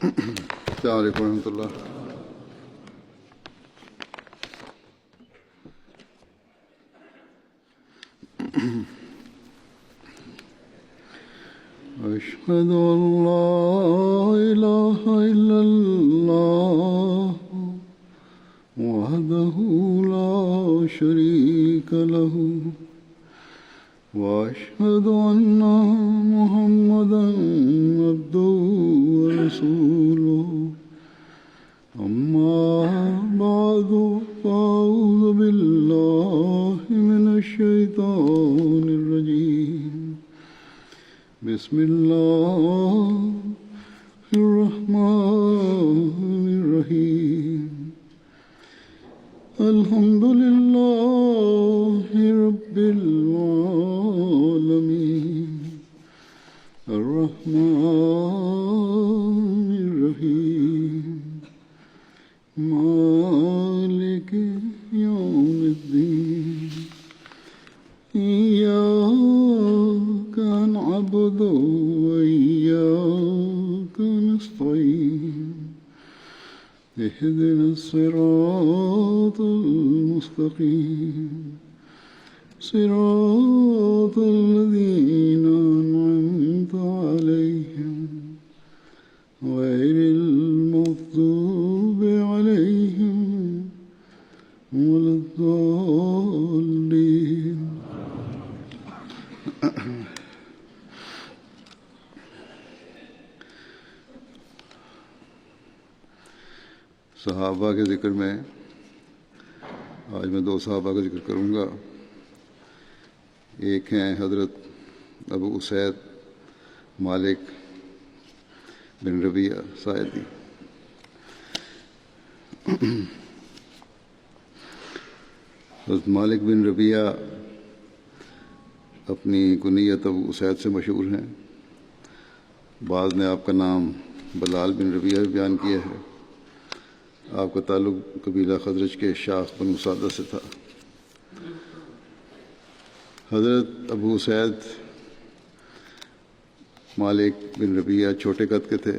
السلام علیکم ورحمۃ اللہ۔ أشهد أن لا إله إلا الله وحده لا شريك له وأشهد أن محمدا عبده ورسوله أما بعد فأعوذ بالله من الشيطان الرجيم بسم الله الرحمن الرحيم الحمد لله رب العالمين الرحمن الرحيم مالك يوم الدين إياك نعبد وإياك نستعين اهدنا الصراط المستقيم صراط الذين أنعمت عليهم غير المغضوب عليهم ولا الضالين۔ صحابہ کے ذکر میں آج میں دو صحابہ کا ذکر کروں گا۔ ایک ہیں حضرت ابو اسید مالک بن ربیعہ ساعدی۔ حضرت مالک بن ربیعہ اپنی کنیت ابو اسید سے مشہور ہیں۔ بعض نے آپ کا نام بلال بن ربیعہ بھی بیان کیا ہے۔ آپ کا تعلق قبیلہ خزرج کے شاخ بنو سعدہ سے تھا۔ حضرت ابو اسید مالک بن ربیعہ چھوٹے قد کے تھے،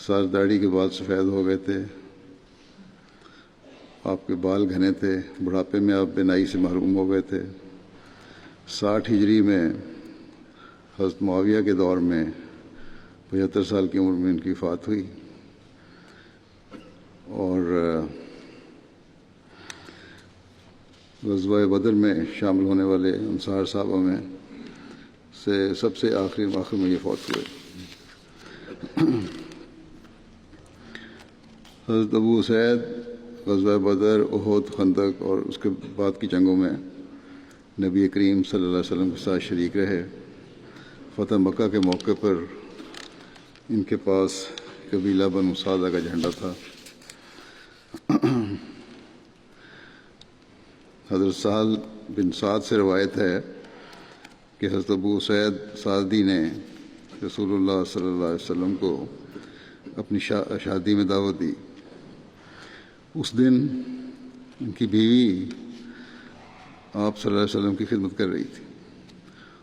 سر داڑھی کے بال سفید ہو گئے تھے، آپ کے بال گھنے تھے، بڑھاپے میں آپ بینائی سے محروم ہو گئے تھے۔ 60 ہجری میں حضرت معاویہ کے دور میں 75 سال کی عمر میں ان کی وفات ہوئی، اور غزوہ بدر میں شامل ہونے والے انصار صحابہ میں سے سب سے آخر میں یہ فوت ہوئے۔ حضرت ابو اسید غزوہ بدر، احد، خندق اور اس کے بعد کی جنگوں میں نبی کریم صلی اللہ علیہ وسلم کے ساتھ شریک رہے۔ فتح مکہ کے موقع پر ان کے پاس قبیلہ بنو سعدہ کا جھنڈا تھا۔ حضرت سہل بن سعد سے روایت ہے کہ حضرت ابو اسید سعدی نے رسول اللہ صلی اللہ علیہ وسلم کو اپنی شادی میں دعوت دی۔ اس دن ان کی بیوی آپ صلی اللہ علیہ وسلم کی خدمت کر رہی تھی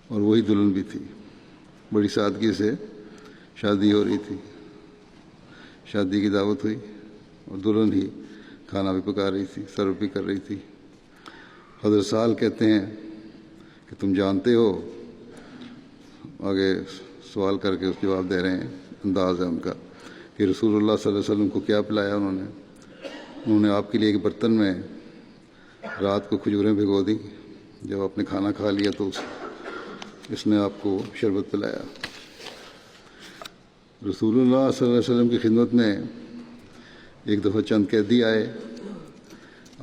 اور وہی دلہن بھی تھی۔ بڑی سادگی سے شادی ہو رہی تھی، شادی کی دعوت ہوئی اور دلہن ہی کھانا بھی پکا رہی تھی، سرو بھی کر رہی تھی۔ حضرت سہل کہتے ہیں کہ تم جانتے ہو، آگے سوال کر کے اس جواب دے رہے ہیں، انداز ہے ان کا، کہ رسول اللہ صلی اللہ علیہ وسلم کو کیا پلایا انہوں نے آپ کے لیے ایک برتن میں رات کو کھجوریں بھگو دی، جب آپ نے کھانا کھا لیا تو اس نے آپ کو شربت پلایا۔ رسول اللہ صلی اللہ علیہ وسلم کی خدمت میں ایک دفعہ چند قیدی آئے،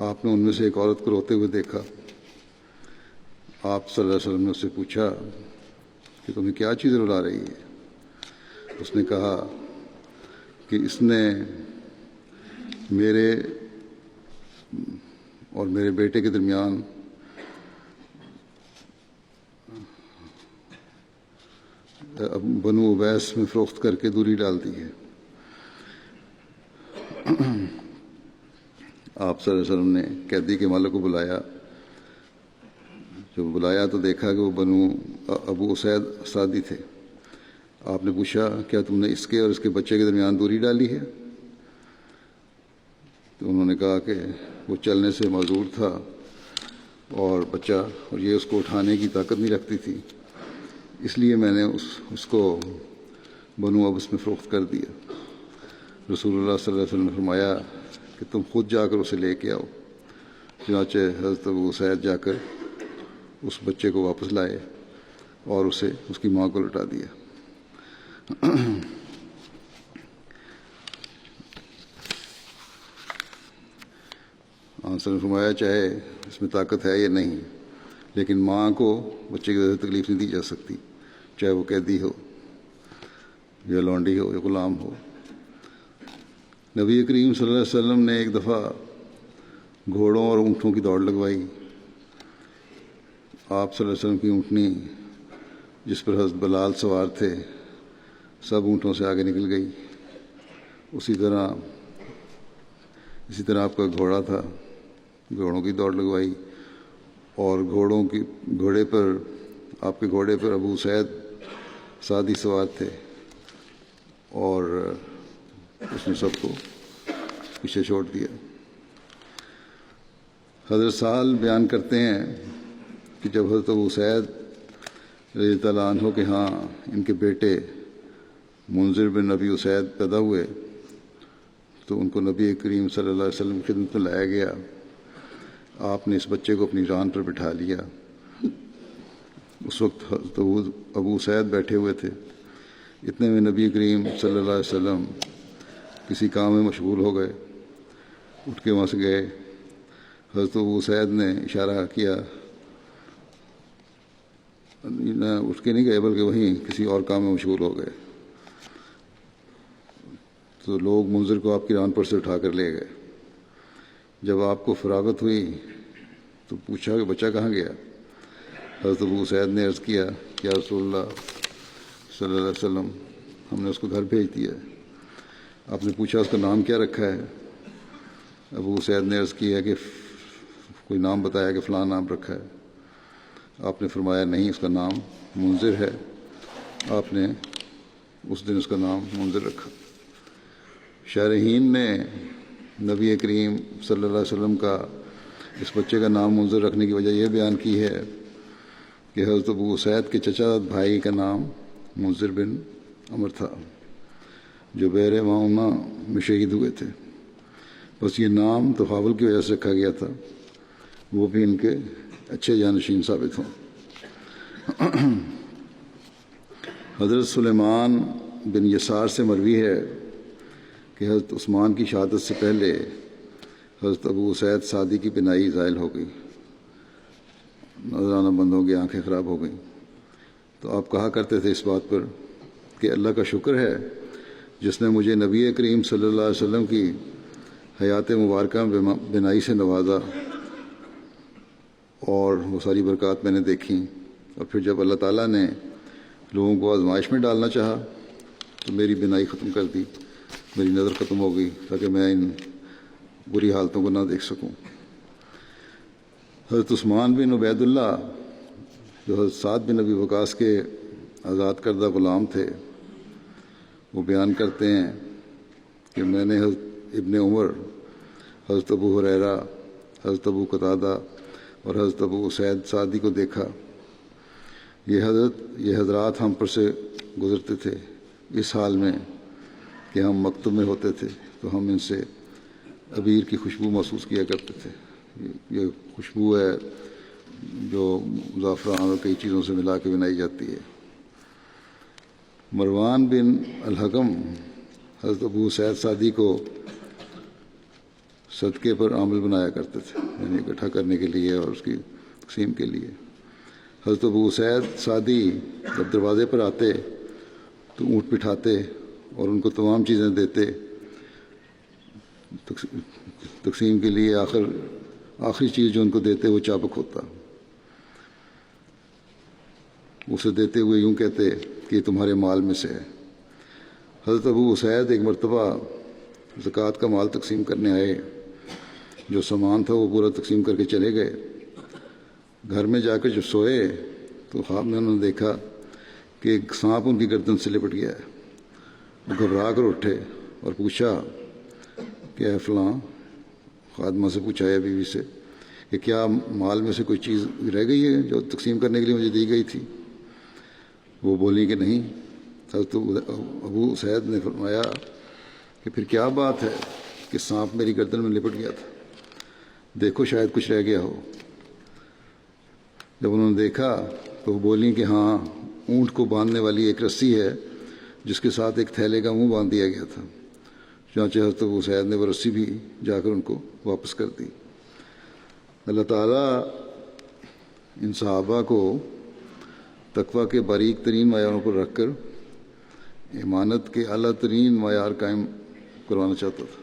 آپ نے ان میں سے ایک عورت کو روتے ہوئے دیکھا۔ آپ صلی اللہ علیہ وسلم نے اس سے پوچھا کہ تمہیں کیا چیز رلا رہی ہے؟ اس نے کہا کہ اس نے میرے اور میرے بیٹے کے درمیان بنو اویس میں فروخت کر کے دوری ڈال دی ہے۔ آپ صلی اللہ علیہ وسلم نے قیدی کے مالک کو بلایا۔ جب بلایا تو دیکھا کہ وہ بنو ابو اسید سعدی تھے۔ آپ نے پوچھا کیا تم نے اس کے اور اس کے بچے کے درمیان دوری ڈالی ہے؟ تو انہوں نے کہا کہ وہ چلنے سے معذور تھا اور بچہ اور یہ اس کو اٹھانے کی طاقت نہیں رکھتی تھی، اس لیے میں نے اس کو بنو ابس میں فروخت کر دیا۔ رسول اللہ صلی اللہ علیہ وسلم نے فرمایا کہ تم خود جا کر اسے لے کے آؤ۔ چنانچہ حضرت ابو سعید جا کر اس بچے کو واپس لائے اور اسے اس کی ماں کو لوٹا دیا۔ آنسر نے فرمایا چاہے اس میں طاقت ہے یا نہیں، لیکن ماں کو بچے کی وجہ سے تکلیف نہیں دی جا سکتی، چاہے وہ قیدی ہو یا لونڈی ہو یا غلام ہو۔ نبی کریم صلی اللہ علیہ وسلم نے ایک دفعہ گھوڑوں اور اونٹوں کی دوڑ لگوائی۔ آپ صلی اللہ علیہ وسلم کی اونٹنی جس پر حضرت بلال سوار تھے سب اونٹوں سے آگے نکل گئی، اسی طرح آپ کا گھوڑا تھا، گھوڑوں کی دوڑ لگوائی اور آپ کے گھوڑے پر ابو سعید سعدی سوار تھے اور اس نے سب کو پیچھے چھوڑ دیا۔ حضرت سہل بیان کرتے ہیں کہ جب حضرت ابو سعید رضی اللہ عنہ کے ہاں ان کے بیٹے منذر بن نبی اسید پیدا ہوئے تو ان کو نبی کریم صلی اللہ علیہ وسلم کی خدمت میں لایا گیا۔ آپ نے اس بچے کو اپنی ران پر بٹھا لیا۔ اس وقت حضرت ابو سعید بیٹھے ہوئے تھے، اتنے میں نبی کریم صلی اللہ علیہ وسلم کسی کام میں مشغول ہو گئے، اٹھ کے وہاں سے گئے۔ حضرت ابو سعید نے اشارہ کیا، اٹھ کے نہیں گئے بلکہ وہیں کسی اور کام میں مشغول ہو گئے، تو لوگ منذر کو آپ کی ران پر سے اٹھا کر لے گئے۔ جب آپ کو فراغت ہوئی تو پوچھا کہ بچہ کہاں گیا؟ حضرت ابو سعید نے عرض کیا کہ یا رسول اللہ صلی اللہ علیہ وسلم ہم نے اس کو گھر بھیج دیا ہے۔ آپ نے پوچھا اس کا نام کیا رکھا ہے؟ ابو سعید نے عرض کیا کہ کوئی نام بتایا کہ فلاں نام رکھا ہے۔ آپ نے فرمایا نہیں، اس کا نام منذر ہے۔ آپ نے اس دن اس کا نام منذر رکھا۔ شارحین نے نبی کریم صلی اللہ علیہ وسلم کا اس بچے کا نام منذر رکھنے کی وجہ یہ بیان کی ہے کہ حضرت ابو سعید کے چچا بھائی کا نام منذر بن عمر تھا جو بحر معونہ میں شہید ہوئے تھے۔ بس یہ نام تفاول کی وجہ سے رکھا گیا تھا، وہ بھی ان کے اچھے جانشین ثابت ہوں۔ حضرت سلیمان بن یسار سے مروی ہے کہ حضرت عثمان کی شہادت سے پہلے حضرت ابو سعید سعدی کی بینائی زائل ہو گئی، نظرانہ بند ہو گئی، آنکھیں خراب ہو گئیں۔ تو آپ کہا کرتے تھے اس بات پر کہ اللہ کا شکر ہے جس نے مجھے نبی کریم صلی اللہ علیہ وسلم کی حیات مبارکہ میں بینائی سے نوازا، اور وہ ساری برکات میں نے دیکھی۔ اور پھر جب اللہ تعالیٰ نے لوگوں کو آزمائش میں ڈالنا چاہا تو میری بینائی ختم کر دی، میری نظر ختم ہو گئی تاکہ میں ان بری حالتوں کو نہ دیکھ سکوں۔ حضرت عثمان بن عبید اللہ جو حضرت سعد بن ابی وقاص کے آزاد کردہ غلام تھے، وہ بیان کرتے ہیں کہ میں نے حضرت ابن عمر، حضرت ابو ہریرہ، حضرت ابو قتادہ اور حضرت ابو سعید سعدی کو دیکھا۔ یہ حضرات ہم پر سے گزرتے تھے اس حال میں کہ ہم مکتب میں ہوتے تھے تو ہم ان سے عبیر کی خوشبو محسوس کیا کرتے تھے۔ یہ خوشبو ہے جو زعفران اور کئی چیزوں سے ملا کے بنائی جاتی ہے۔ مروان بن الحکم حضرت ابو سعید سعدی کو صدقے پر عامل بنایا کرتے تھے، یعنی اکٹھا کرنے کے لیے اور اس کی تقسیم کے لیے۔ حضرت ابو سعید سعدی جب دروازے پر آتے تو اونٹ بٹھاتے اور ان کو تمام چیزیں دیتے تقسیم کے لیے۔ آخری چیز جو ان کو دیتے وہ چابک ہوتا، اسے دیتے ہوئے یوں کہتے کہ یہ تمہارے مال میں سے ہے۔ حضرت ابو سعید ایک مرتبہ زکوٰۃ کا مال تقسیم کرنے آئے، جو سامان تھا وہ پورا تقسیم کر کے چلے گئے۔ گھر میں جا کر جب سوئے تو خواب میں انہوں نے دیکھا کہ ایک سانپ ان کی گردن سے لپٹ گیا ہے۔ وہ گھبرا کر اٹھے اور پوچھا کہ اے فلاں، خادمہ سے پوچھا ہے بیوی سے کہ کیا مال میں سے کوئی چیز رہ گئی ہے جو تقسیم کرنے کے لیے مجھے دی گئی تھی؟ وہ بولی کہ نہیں۔ حضرت ابو سعید نے فرمایا کہ پھر کیا بات ہے کہ سانپ میری گردن میں لپٹ گیا تھا، دیکھو شاید کچھ رہ گیا ہو۔ جب انہوں نے دیکھا تو وہ بولی کہ ہاں، اونٹ کو باندھنے والی ایک رسی ہے جس کے ساتھ ایک تھیلے کا منہ باندھ دیا گیا تھا۔ چنانچہ حضرت ابو سعید نے وہ رسی بھی جا کر ان کو واپس کر دی۔ اللہ تعالیٰ ان صحابہ کو تقویٰ کے باریک ترین معیاروں پر رکھ کر ایمانت کے اعلیٰ ترین معیار قائم کروانا چاہتا تھا،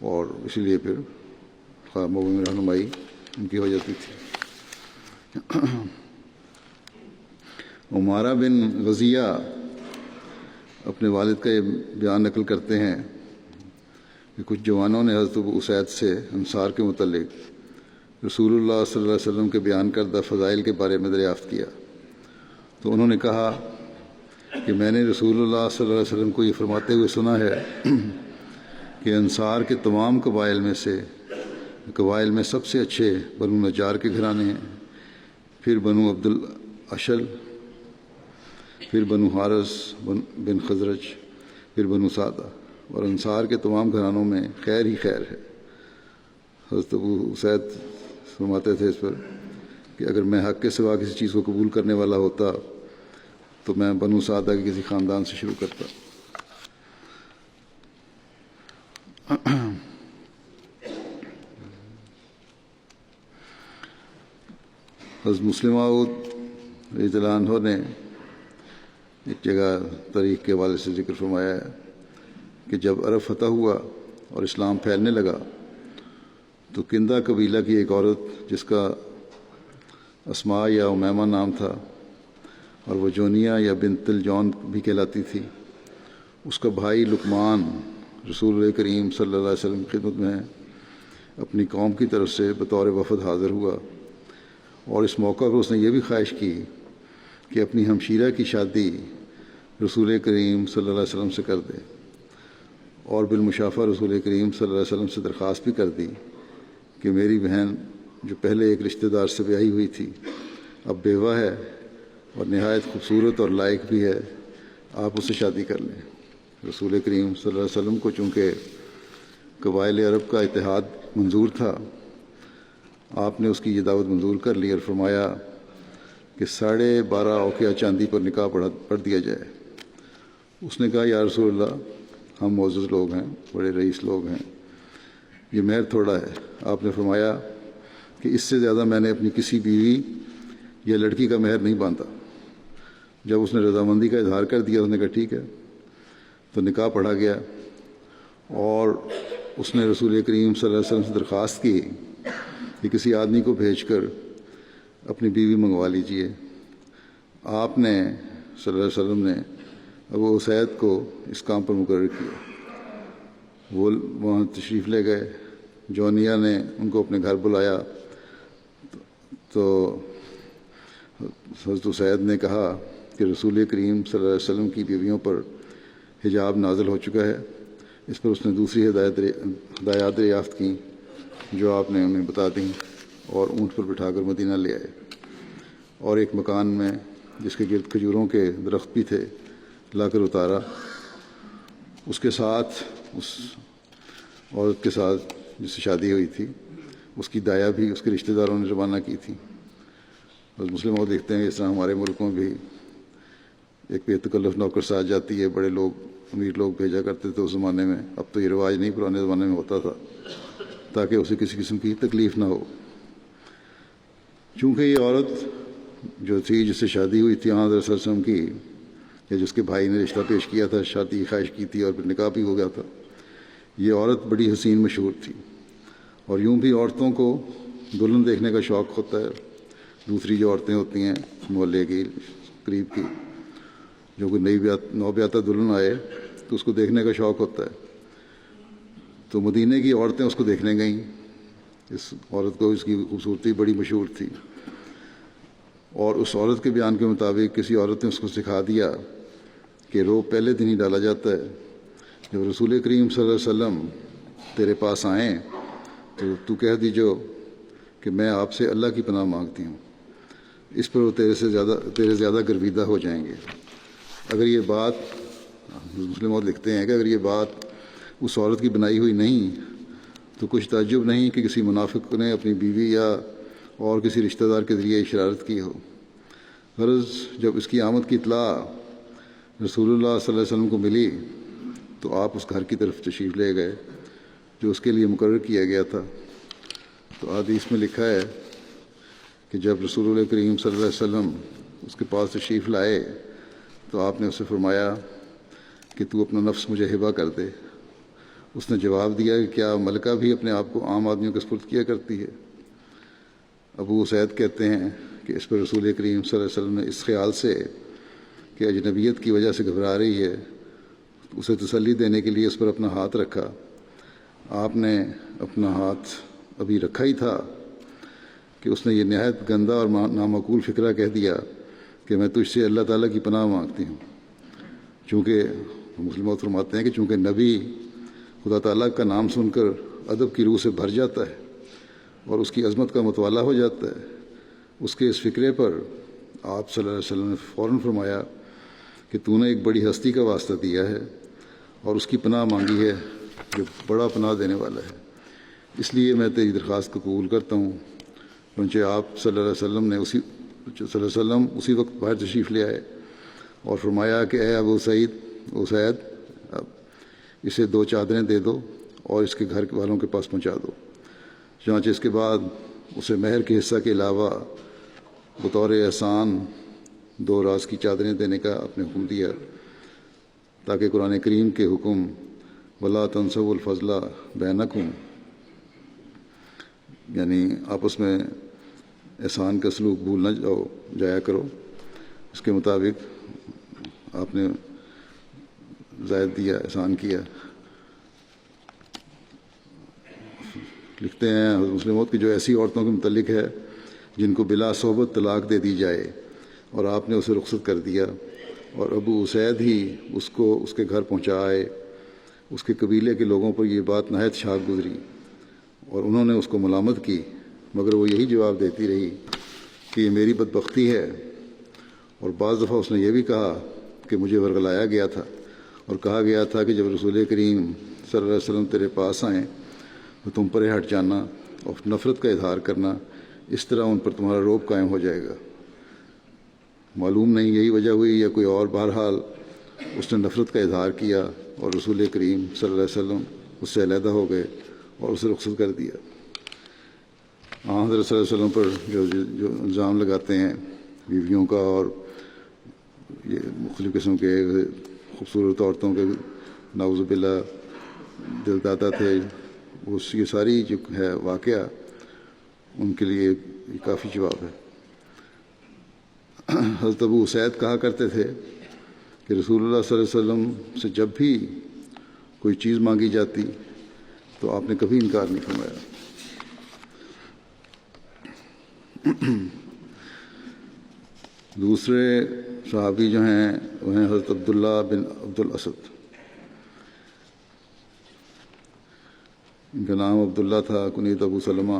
اور اسی لیے پھر خوابوں میں رہنمائی ان کی ہو جاتی تھی۔ عمارہ بن غزیہ اپنے والد کا یہ بیان نقل کرتے ہیں کہ کچھ جوانوں نے حضرت ابو اسید سے انصار کے متعلق رسول اللہ صلی اللہ علیہ وسلم کے بیان کردہ فضائل کے بارے میں دریافت کیا، تو انہوں نے کہا کہ میں نے رسول اللہ صلی اللہ علیہ وسلم کو یہ فرماتے ہوئے سنا ہے کہ انصار کے تمام قبائل میں سب سے اچھے بنو نجار کے گھرانے ہیں، پھر بنو عبد الاشل، پھر بنو حارث بن خزرج، پھر بنو سعدہ، اور انصار کے تمام گھرانوں میں خیر ہی خیر ہے۔ حضرت ابو سعید فرماتے تھے اس پر کہ اگر میں حق کے سوا کسی چیز کو قبول کرنے والا ہوتا تو میں بنو سعدہ کے کسی خاندان سے شروع کرتا۔ حضرت مسلم موعود رضی اللہ عنہ نے ایک جگہ تاریخ کے حوالے سے ذکر فرمایا ہے کہ جب عرب فتح ہوا اور اسلام پھیلنے لگا تو کندہ قبیلہ کی ایک عورت جس کا اسماء یا امیمہ نام تھا اور وہ جونیہ یا بنت الجون بھی کہلاتی تھی، اس کا بھائی لقمان رسول کریم صلی اللہ علیہ وسلم کی خدمت میں اپنی قوم کی طرف سے بطور وفد حاضر ہوا، اور اس موقع پر اس نے یہ بھی خواہش کی کہ اپنی ہمشیرہ کی شادی رسول کریم صلی اللہ علیہ وسلم سے کر دے، اور بالمشافہ رسول کریم صلی اللہ علیہ وسلم سے درخواست بھی کر دی کہ میری بہن جو پہلے ایک رشتہ دار سے بیاہی ہوئی تھی اب بیوہ ہے اور نہایت خوبصورت اور لائق بھی ہے، آپ اس سے شادی کر لیں۔ رسول کریم صلی اللہ علیہ وسلم کو چونکہ قبائل عرب کا اتحاد منظور تھا، آپ نے اس کی یہ دعوت منظور کر لی اور فرمایا کہ 12.5 اوقیہ چاندی پر نکاح پڑھ دیا جائے۔ اس نے کہا یا رسول اللہ، ہم معزز لوگ ہیں، بڑے رئیس لوگ ہیں، یہ مہر تھوڑا ہے۔ آپ نے فرمایا کہ اس سے زیادہ میں نے اپنی کسی بیوی یا لڑکی کا مہر نہیں باندھا۔ جب اس نے رضامندی کا اظہار کر دیا، اس نے کہا ٹھیک ہے، تو نکاح پڑھا گیا، اور اس نے رسول کریم صلی اللہ علیہ وسلم سے درخواست کی کہ کسی آدمی کو بھیج کر اپنی بیوی منگوا لیجئے۔ آپ نے صلی اللہ علیہ وسلم نے ابو اسید کو اس کام پر مقرر کیا۔ وہ وہاں تشریف لے گئے، جونیہ نے ان کو اپنے گھر بلایا تو حضرت اسید نے کہا کہ رسول کریم صلی اللہ علیہ وسلم کی بیویوں پر حجاب نازل ہو چکا ہے۔ اس پر اس نے دوسری ہدایات دریافت کیں جو آپ نے انہیں بتا دیں، اور اونٹ پر بٹھا کر مدینہ لے آئے، اور ایک مکان میں جس کے گرد کھجوروں کے درخت بھی تھے لا کر اتارا۔ اس کے ساتھ اس عورت کے ساتھ جس سے شادی ہوئی تھی، اس کی دایا بھی اس کے رشتہ داروں نے روانہ کی تھی۔ بس مسلم وہ دیکھتے ہیں اس طرح ہمارے ملکوں میں بھی ایک بے تکلف نوکر ساتھ جاتی ہے، بڑے لوگ امیر لوگ بھیجا کرتے تھے اس زمانے میں، اب تو یہ رواج نہیں، پرانے زمانے میں ہوتا تھا، تاکہ اسے کسی قسم کی تکلیف نہ ہو۔ چونکہ یہ عورت جو تھی جس سے شادی ہوئی تھی حضرت صلی اللہ علیہ وسلم کی، یا جس کے بھائی نے رشتہ پیش کیا تھا، شادی کی خواہش کی تھی اور پھر نکاح بھی ہو گیا تھا، یہ عورت بڑی حسین مشہور تھی، اور یوں بھی عورتوں کو دلہن دیکھنے کا شوق ہوتا ہے۔ دوسری جو عورتیں ہوتی ہیں محلے کی، قریب کی، جو کوئی نوبیاتہ دلہن آئے تو اس کو دیکھنے کا شوق ہوتا ہے، تو مدینے کی عورتیں اس کو دیکھنے گئیں۔ اس عورت کو اس کی خوبصورتی بڑی مشہور تھی، اور اس عورت کے بیان کے مطابق کسی عورت نے اس کو سکھا دیا کہ روب پہلے دن ہی ڈالا جاتا ہے، جب رسول کریم صلی اللہ علیہ وسلم تیرے پاس آئیں تو تو کہہ دیجو کہ میں آپ سے اللہ کی پناہ مانگتی ہوں، اس پر وہ تیرے زیادہ گرویدہ ہو جائیں گے۔ اگر یہ بات مسلم لکھتے ہیں کہ اگر یہ بات اس عورت کی بنائی ہوئی نہیں تو کچھ تعجب نہیں کہ کسی منافق نے اپنی بیوی یا اور کسی رشتہ دار کے ذریعے اشارت کی ہو۔ غرض جب اس کی آمد کی اطلاع رسول اللہ صلی اللہ علیہ وسلم کو ملی تو آپ اس گھر کی طرف تشریف لے گئے جو اس کے لیے مقرر کیا گیا تھا۔ تو حدیث میں لکھا ہے کہ جب رسول اللہ کریم صلی اللہ علیہ وسلم اس کے پاس تشریف لائے تو آپ نے اسے فرمایا کہ تو اپنا نفس مجھے ہبہ کر دے۔ اس نے جواب دیا کہ کیا ملکہ بھی اپنے آپ کو عام آدمیوں کے سپرد کیا کرتی ہے؟ ابو اسید کہتے ہیں کہ اس پر رسول کریم صلی اللہ علیہ وسلم نے اس خیال سے کہ اجنبیت کی وجہ سے گھبرا رہی ہے اسے تسلی دینے کے لیے اس پر اپنا ہاتھ رکھا۔ آپ نے اپنا ہاتھ ابھی رکھا ہی تھا کہ اس نے یہ نہایت گندہ اور نامعقول فکرہ کہہ دیا کہ میں تجھ سے اللہ تعالیٰ کی پناہ مانگتی ہوں، چونکہ مسلمات فرماتے ہیں کہ چونکہ نبی خدا تعالیٰ کا نام سن کر ادب کی روح سے بھر جاتا ہے اور اس کی عظمت کا متوالا ہو جاتا ہے، اس کے اس فکرے پر آپ صلی اللہ علیہ وسلم نے فوراً فرمایا کہ تو نے ایک بڑی ہستی کا واسطہ دیا ہے اور اس کی پناہ مانگی ہے جو بڑا پناہ دینے والا ہے، اس لیے میں تیری درخواست کو قبول کرتا ہوں۔ چنانچہ آپ صلی اللہ علیہ وسلم اسی وقت باہر تشریف لے آئے اور فرمایا کہ اے ابو سعید اب اسے 2 چادریں دے دو اور اس کے گھر والوں کے پاس پہنچا دو۔ چنانچہ اس کے بعد اسے مہر کے حصہ کے علاوہ بطور احسان 2 راز کی چادریں دینے کا آپ نے حکم دیا تاکہ قرآن کریم کے حکم وَلَا تَنْسَوْا الْفَضْلَ بَيْنَكُمْ یعنی آپس میں احسان کا سلوک بھول نہ جایا کرو، اس کے مطابق آپ نے زائد دیا، احسان کیا۔ لکھتے ہیں حضرت مسلموں کی جو ایسی عورتوں کے متعلق ہے جن کو بلا صحبت طلاق دے دی جائے اور آپ نے اسے رخصت کر دیا اور ابو اسید ہی اس کو اس کے گھر پہنچا آئے، اس کے قبیلے کے لوگوں پر یہ بات نہایت شاق گزری اور انہوں نے اس کو ملامت کی، مگر وہ یہی جواب دیتی رہی کہ یہ میری بدبختی ہے، اور بعض دفعہ اس نے یہ بھی کہا کہ مجھے ورغلایا گیا تھا اور کہا گیا تھا کہ جب رسول کریم صلی اللہ علیہ وسلم تیرے پاس آئیں تو تم پر ہٹ جانا اور نفرت کا اظہار کرنا، اس طرح ان پر تمہارا روب قائم ہو جائے گا۔ معلوم نہیں یہی وجہ ہوئی یا کوئی اور، بہرحال اس نے نفرت کا اظہار کیا اور رسول کریم صلی اللہ علیہ وسلم اس سے علیحدہ ہو گئے اور اسے رخصت کر دیا۔ حضرت صلی اللہ علیہ وسلم پر جو الزام لگاتے ہیں بیویوں کا اور یہ مختلف قسم کے خوبصورت عورتوں کے نعوذ باللہ دل دادا تھے، یہ ساری جو ہے واقعہ ان کے لیے کافی جواب ہے۔ حضرت ابو اسید کہا کرتے تھے کہ رسول اللہ صلی اللہ علیہ وسلم سے جب بھی کوئی چیز مانگی جاتی تو آپ نے کبھی انکار نہیں فرمایا۔ دوسرے صحابی جو ہیں وہ ہیں حضرت عبداللہ بن عبد الاسد، ان کا نام عبداللہ تھا، کنیت ابو سلمہ۔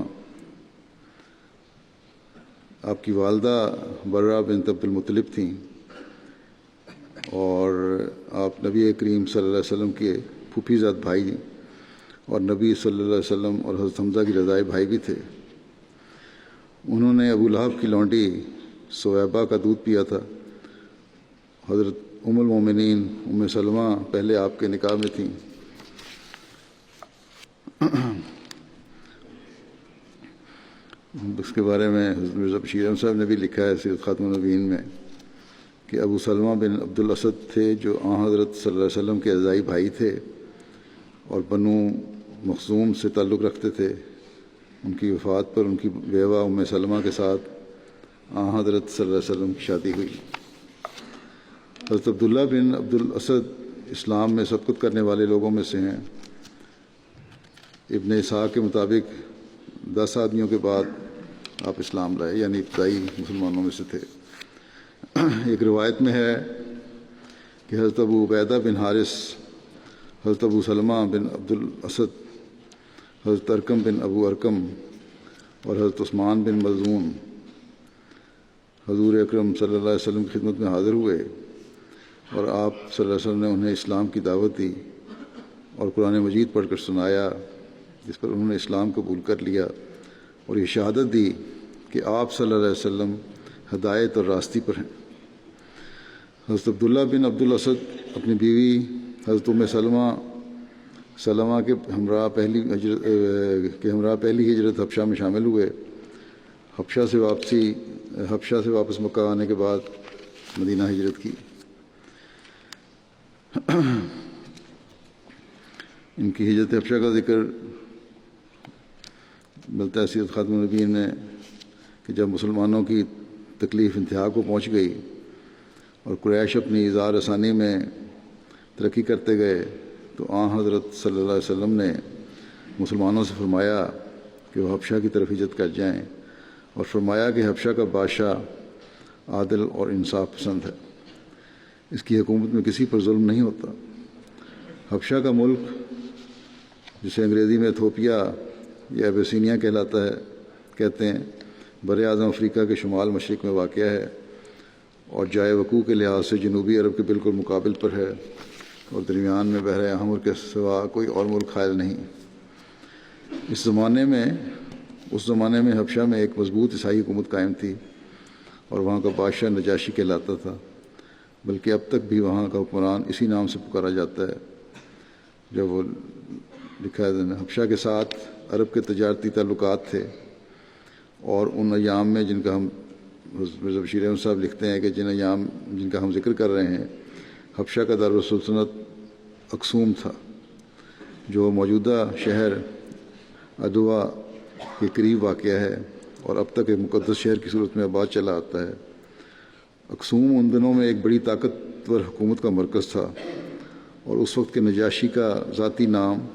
آپ کی والدہ برہ بنت عبد المطلب تھیں اور آپ نبی کریم صلی اللہ علیہ وسلم کے پھوپھی زاد بھائی اور نبی صلی اللہ علیہ وسلم اور حضرت حمزہ کی رضائی بھائی بھی تھے۔ انہوں نے ابو لہب کی لونڈی سویبہ کا دودھ پیا تھا۔ حضرت ام المومنین ام سلمہ پہلے آپ کے نکاح میں تھیں۔ اس کے بارے میں حضرت مرزا بشیر احمد صاحب نے بھی لکھا ہے سیرت خاتم النبیین میں کہ ابو سلمہ بن عبد الاسد تھے جو حضرت صلی اللہ علیہ وسلم کے رضائی بھائی تھے اور بنو مخزوم سے تعلق رکھتے تھے۔ ان کی وفات پر ان کی بیوہ ام سلمہ کے ساتھ حضرت صلی اللہ علیہ وسلم کی شادی ہوئی۔ حضرت عبداللہ بن عبد الاسد اسلام میں سبقت کرنے والے لوگوں میں سے ہیں۔ ابن اسحاق کے مطابق 10 آدمیوں کے بعد آپ اسلام لائے، یعنی ابتدائی مسلمانوں میں سے تھے۔ ایک روایت میں ہے کہ حضرت ابو عبیدہ بن حارث، حضرت ابو سلمہ بن عبد الاسد، حضرت ارکم بن ابو ارکم اور حضرت عثمان بن مظعون حضور اکرم صلی اللہ علیہ وسلم کی خدمت میں حاضر ہوئے، اور آپ صلی اللہ علیہ وسلم نے انہیں اسلام کی دعوت دی اور قرآن مجید پڑھ کر سنایا، جس پر انہوں نے اسلام قبول کر لیا اور یہ شہادت دی کہ آپ صلی اللہ علیہ وسلم ہدایت اور راستی پر ہیں۔ حضرت عبداللہ بن عبد الاسد اپنی بیوی حضرت ام سلمہ کے ہمراہ پہلی ہجرت حبشہ میں شامل ہوئے۔ حبشہ سے واپس مکہ آنے کے بعد مدینہ ہجرت کی۔ ان کی ہجرت حبشہ کا ذکر ملتا ہے سیرت خاتم النبیین میں کہ جب مسلمانوں کی تکلیف انتہا کو پہنچ گئی اور قریش اپنی اظہار ثانی میں ترقی کرتے گئے، تو حضرت صلی اللہ علیہ وسلم نے مسلمانوں سے فرمایا کہ وہ حبشہ کی طرف ہجرت کر جائیں، اور فرمایا کہ حبشہ کا بادشاہ عادل اور انصاف پسند ہے، اس کی حکومت میں کسی پر ظلم نہیں ہوتا۔ حبشہ کا ملک، جسے انگریزی میں ایتھوپیا یا ایبیسینیا کہتے ہیں، بر اعظم افریقہ کے شمال مشرق میں واقع ہے اور جائے وقوع کے لحاظ سے جنوبی عرب کے بالکل مقابل پر ہے، اور درمیان میں بحر احمر کے سوا کوئی اور ملک حائل نہیں۔ اس زمانے میں حبشہ میں ایک مضبوط عیسائی حکومت قائم تھی اور وہاں کا بادشاہ نجاشی کہلاتا تھا، بلکہ اب تک بھی وہاں کا حکمران اسی نام سے پکارا جاتا ہے۔ جب وہ لکھا ہے حبشہ کے ساتھ عرب کے تجارتی تعلقات تھے، اور ان ایام میں جن کا ہم مرزا بشیر احمد صاحب لکھتے ہیں کہ جن کا ہم ذکر کر رہے ہیں، حبشہ کا دارالسلطنت اکسوم تھا، جو موجودہ شہر ادوا کے قریب واقع ہے اور اب تک ایک مقدس شہر کی صورت میں آباد چلا آتا ہے۔ اکسوم ان دنوں میں ایک بڑی طاقتور حکومت کا مرکز تھا، اور اس وقت کے نجاشی کا ذاتی نام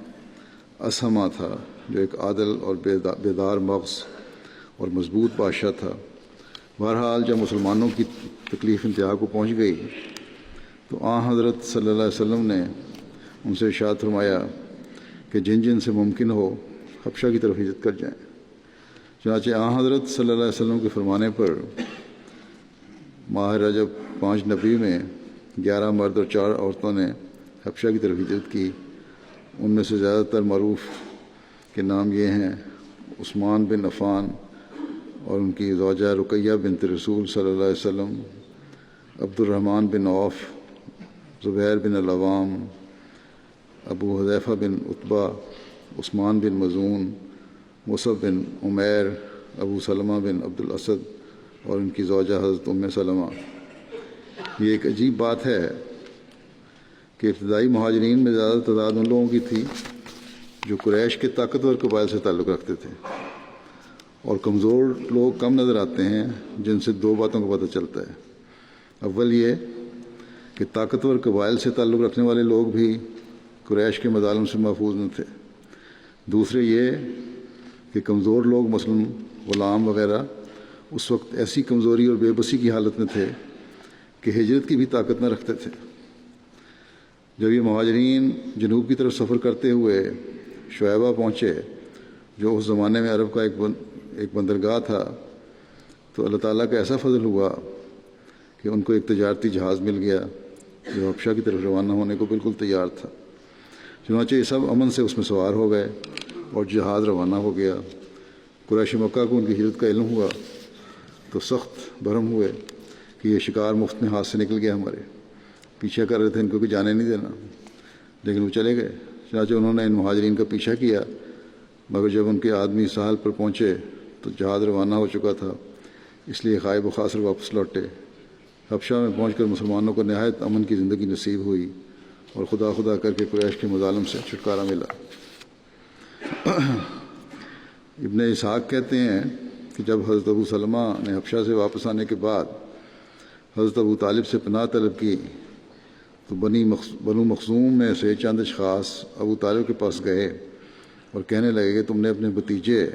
اسہمہ تھا، جو ایک عادل اور بیدار مغز اور مضبوط بادشاہ تھا۔ بہرحال جب مسلمانوں کی تکلیف انتہا کو پہنچ گئی تو حضرت صلی اللہ علیہ وسلم نے ان سے ارشاد فرمایا کہ جن سے ممکن ہو حبشہ کی طرف ہجرت کر جائیں۔ چنانچہ حضرت صلی اللہ علیہ وسلم کے فرمانے پر ماہ رجب 5 نبی میں 11 مرد اور 4 عورتوں نے حبشہ کی طرف ہجرت کی۔ ان میں سے زیادہ تر معروف کے نام یہ ہیں: عثمان بن عفان اور ان کی زوجہ رقیہ بنت رسول صلی اللہ علیہ وسلم، عبد الرحمن بن عوف، زبیر بن العوام، ابو حذیفہ بن عتبہ، عثمان بن مظعون، مصعب بن عمیر، ابو سلمہ بن عبد الاسد اور ان کی زوجہ حضرت ام سلمہ۔ یہ ایک عجیب بات ہے کہ ابتدائی مہاجرین میں زیادہ تعداد ان لوگوں کی تھی جو قریش کے طاقتور قبائل سے تعلق رکھتے تھے، اور کمزور لوگ کم نظر آتے ہیں، جن سے 2 باتوں کا پتہ چلتا ہے۔ اول یہ کہ طاقتور قبائل سے تعلق رکھنے والے لوگ بھی قریش کے مظالم سے محفوظ نہ تھے۔ دوسرے یہ کہ کمزور لوگ مثلاً غلام وغیرہ اس وقت ایسی کمزوری اور بے بسی کی حالت میں تھے کہ ہجرت کی بھی طاقت نہ رکھتے تھے۔ جب یہ مہاجرین جنوب کی طرف سفر کرتے ہوئے شعیبہ پہنچے، جو اس زمانے میں عرب کا ایک بندرگاہ تھا، تو اللہ تعالیٰ کا ایسا فضل ہوا کہ ان کو ایک تجارتی جہاز مل گیا جو حبشہ کی طرف روانہ ہونے کو بالکل تیار تھا۔ چنانچہ یہ سب امن سے اس میں سوار ہو گئے اور جہاز روانہ ہو گیا۔ قریش مکہ کو ان کی ہجرت کا علم ہوا تو سخت برہم ہوئے کہ یہ شکار مفت میں ہاتھ سے نکل گیا، ہمارے پیچھا کر رہے تھے، ان کو بھی جانے نہیں دینا، لیکن وہ چلے گئے۔ چنانچہ انہوں نے ان مہاجرین کا پیچھا کیا، مگر جب ان کے آدمی ساحل پر پہنچے تو جہاز روانہ ہو چکا تھا، اس لیے خائب و خاسر واپس لوٹے۔ حبشہ میں پہنچ کر مسلمانوں کو نہایت امن کی زندگی نصیب ہوئی اور خدا کر کے قریش کے مظالم سے چھٹکارا ملا۔ ابن اسحاق کہتے ہیں کہ جب حضرت ابو سلمہ نے حبشہ سے واپس آنے کے بعد حضرت ابو طالب سے پناہ طلب کی تو بنو مخزوم میں سے چند اشخاص ابو طالب کے پاس گئے اور کہنے لگے کہ تم نے اپنے بھتیجے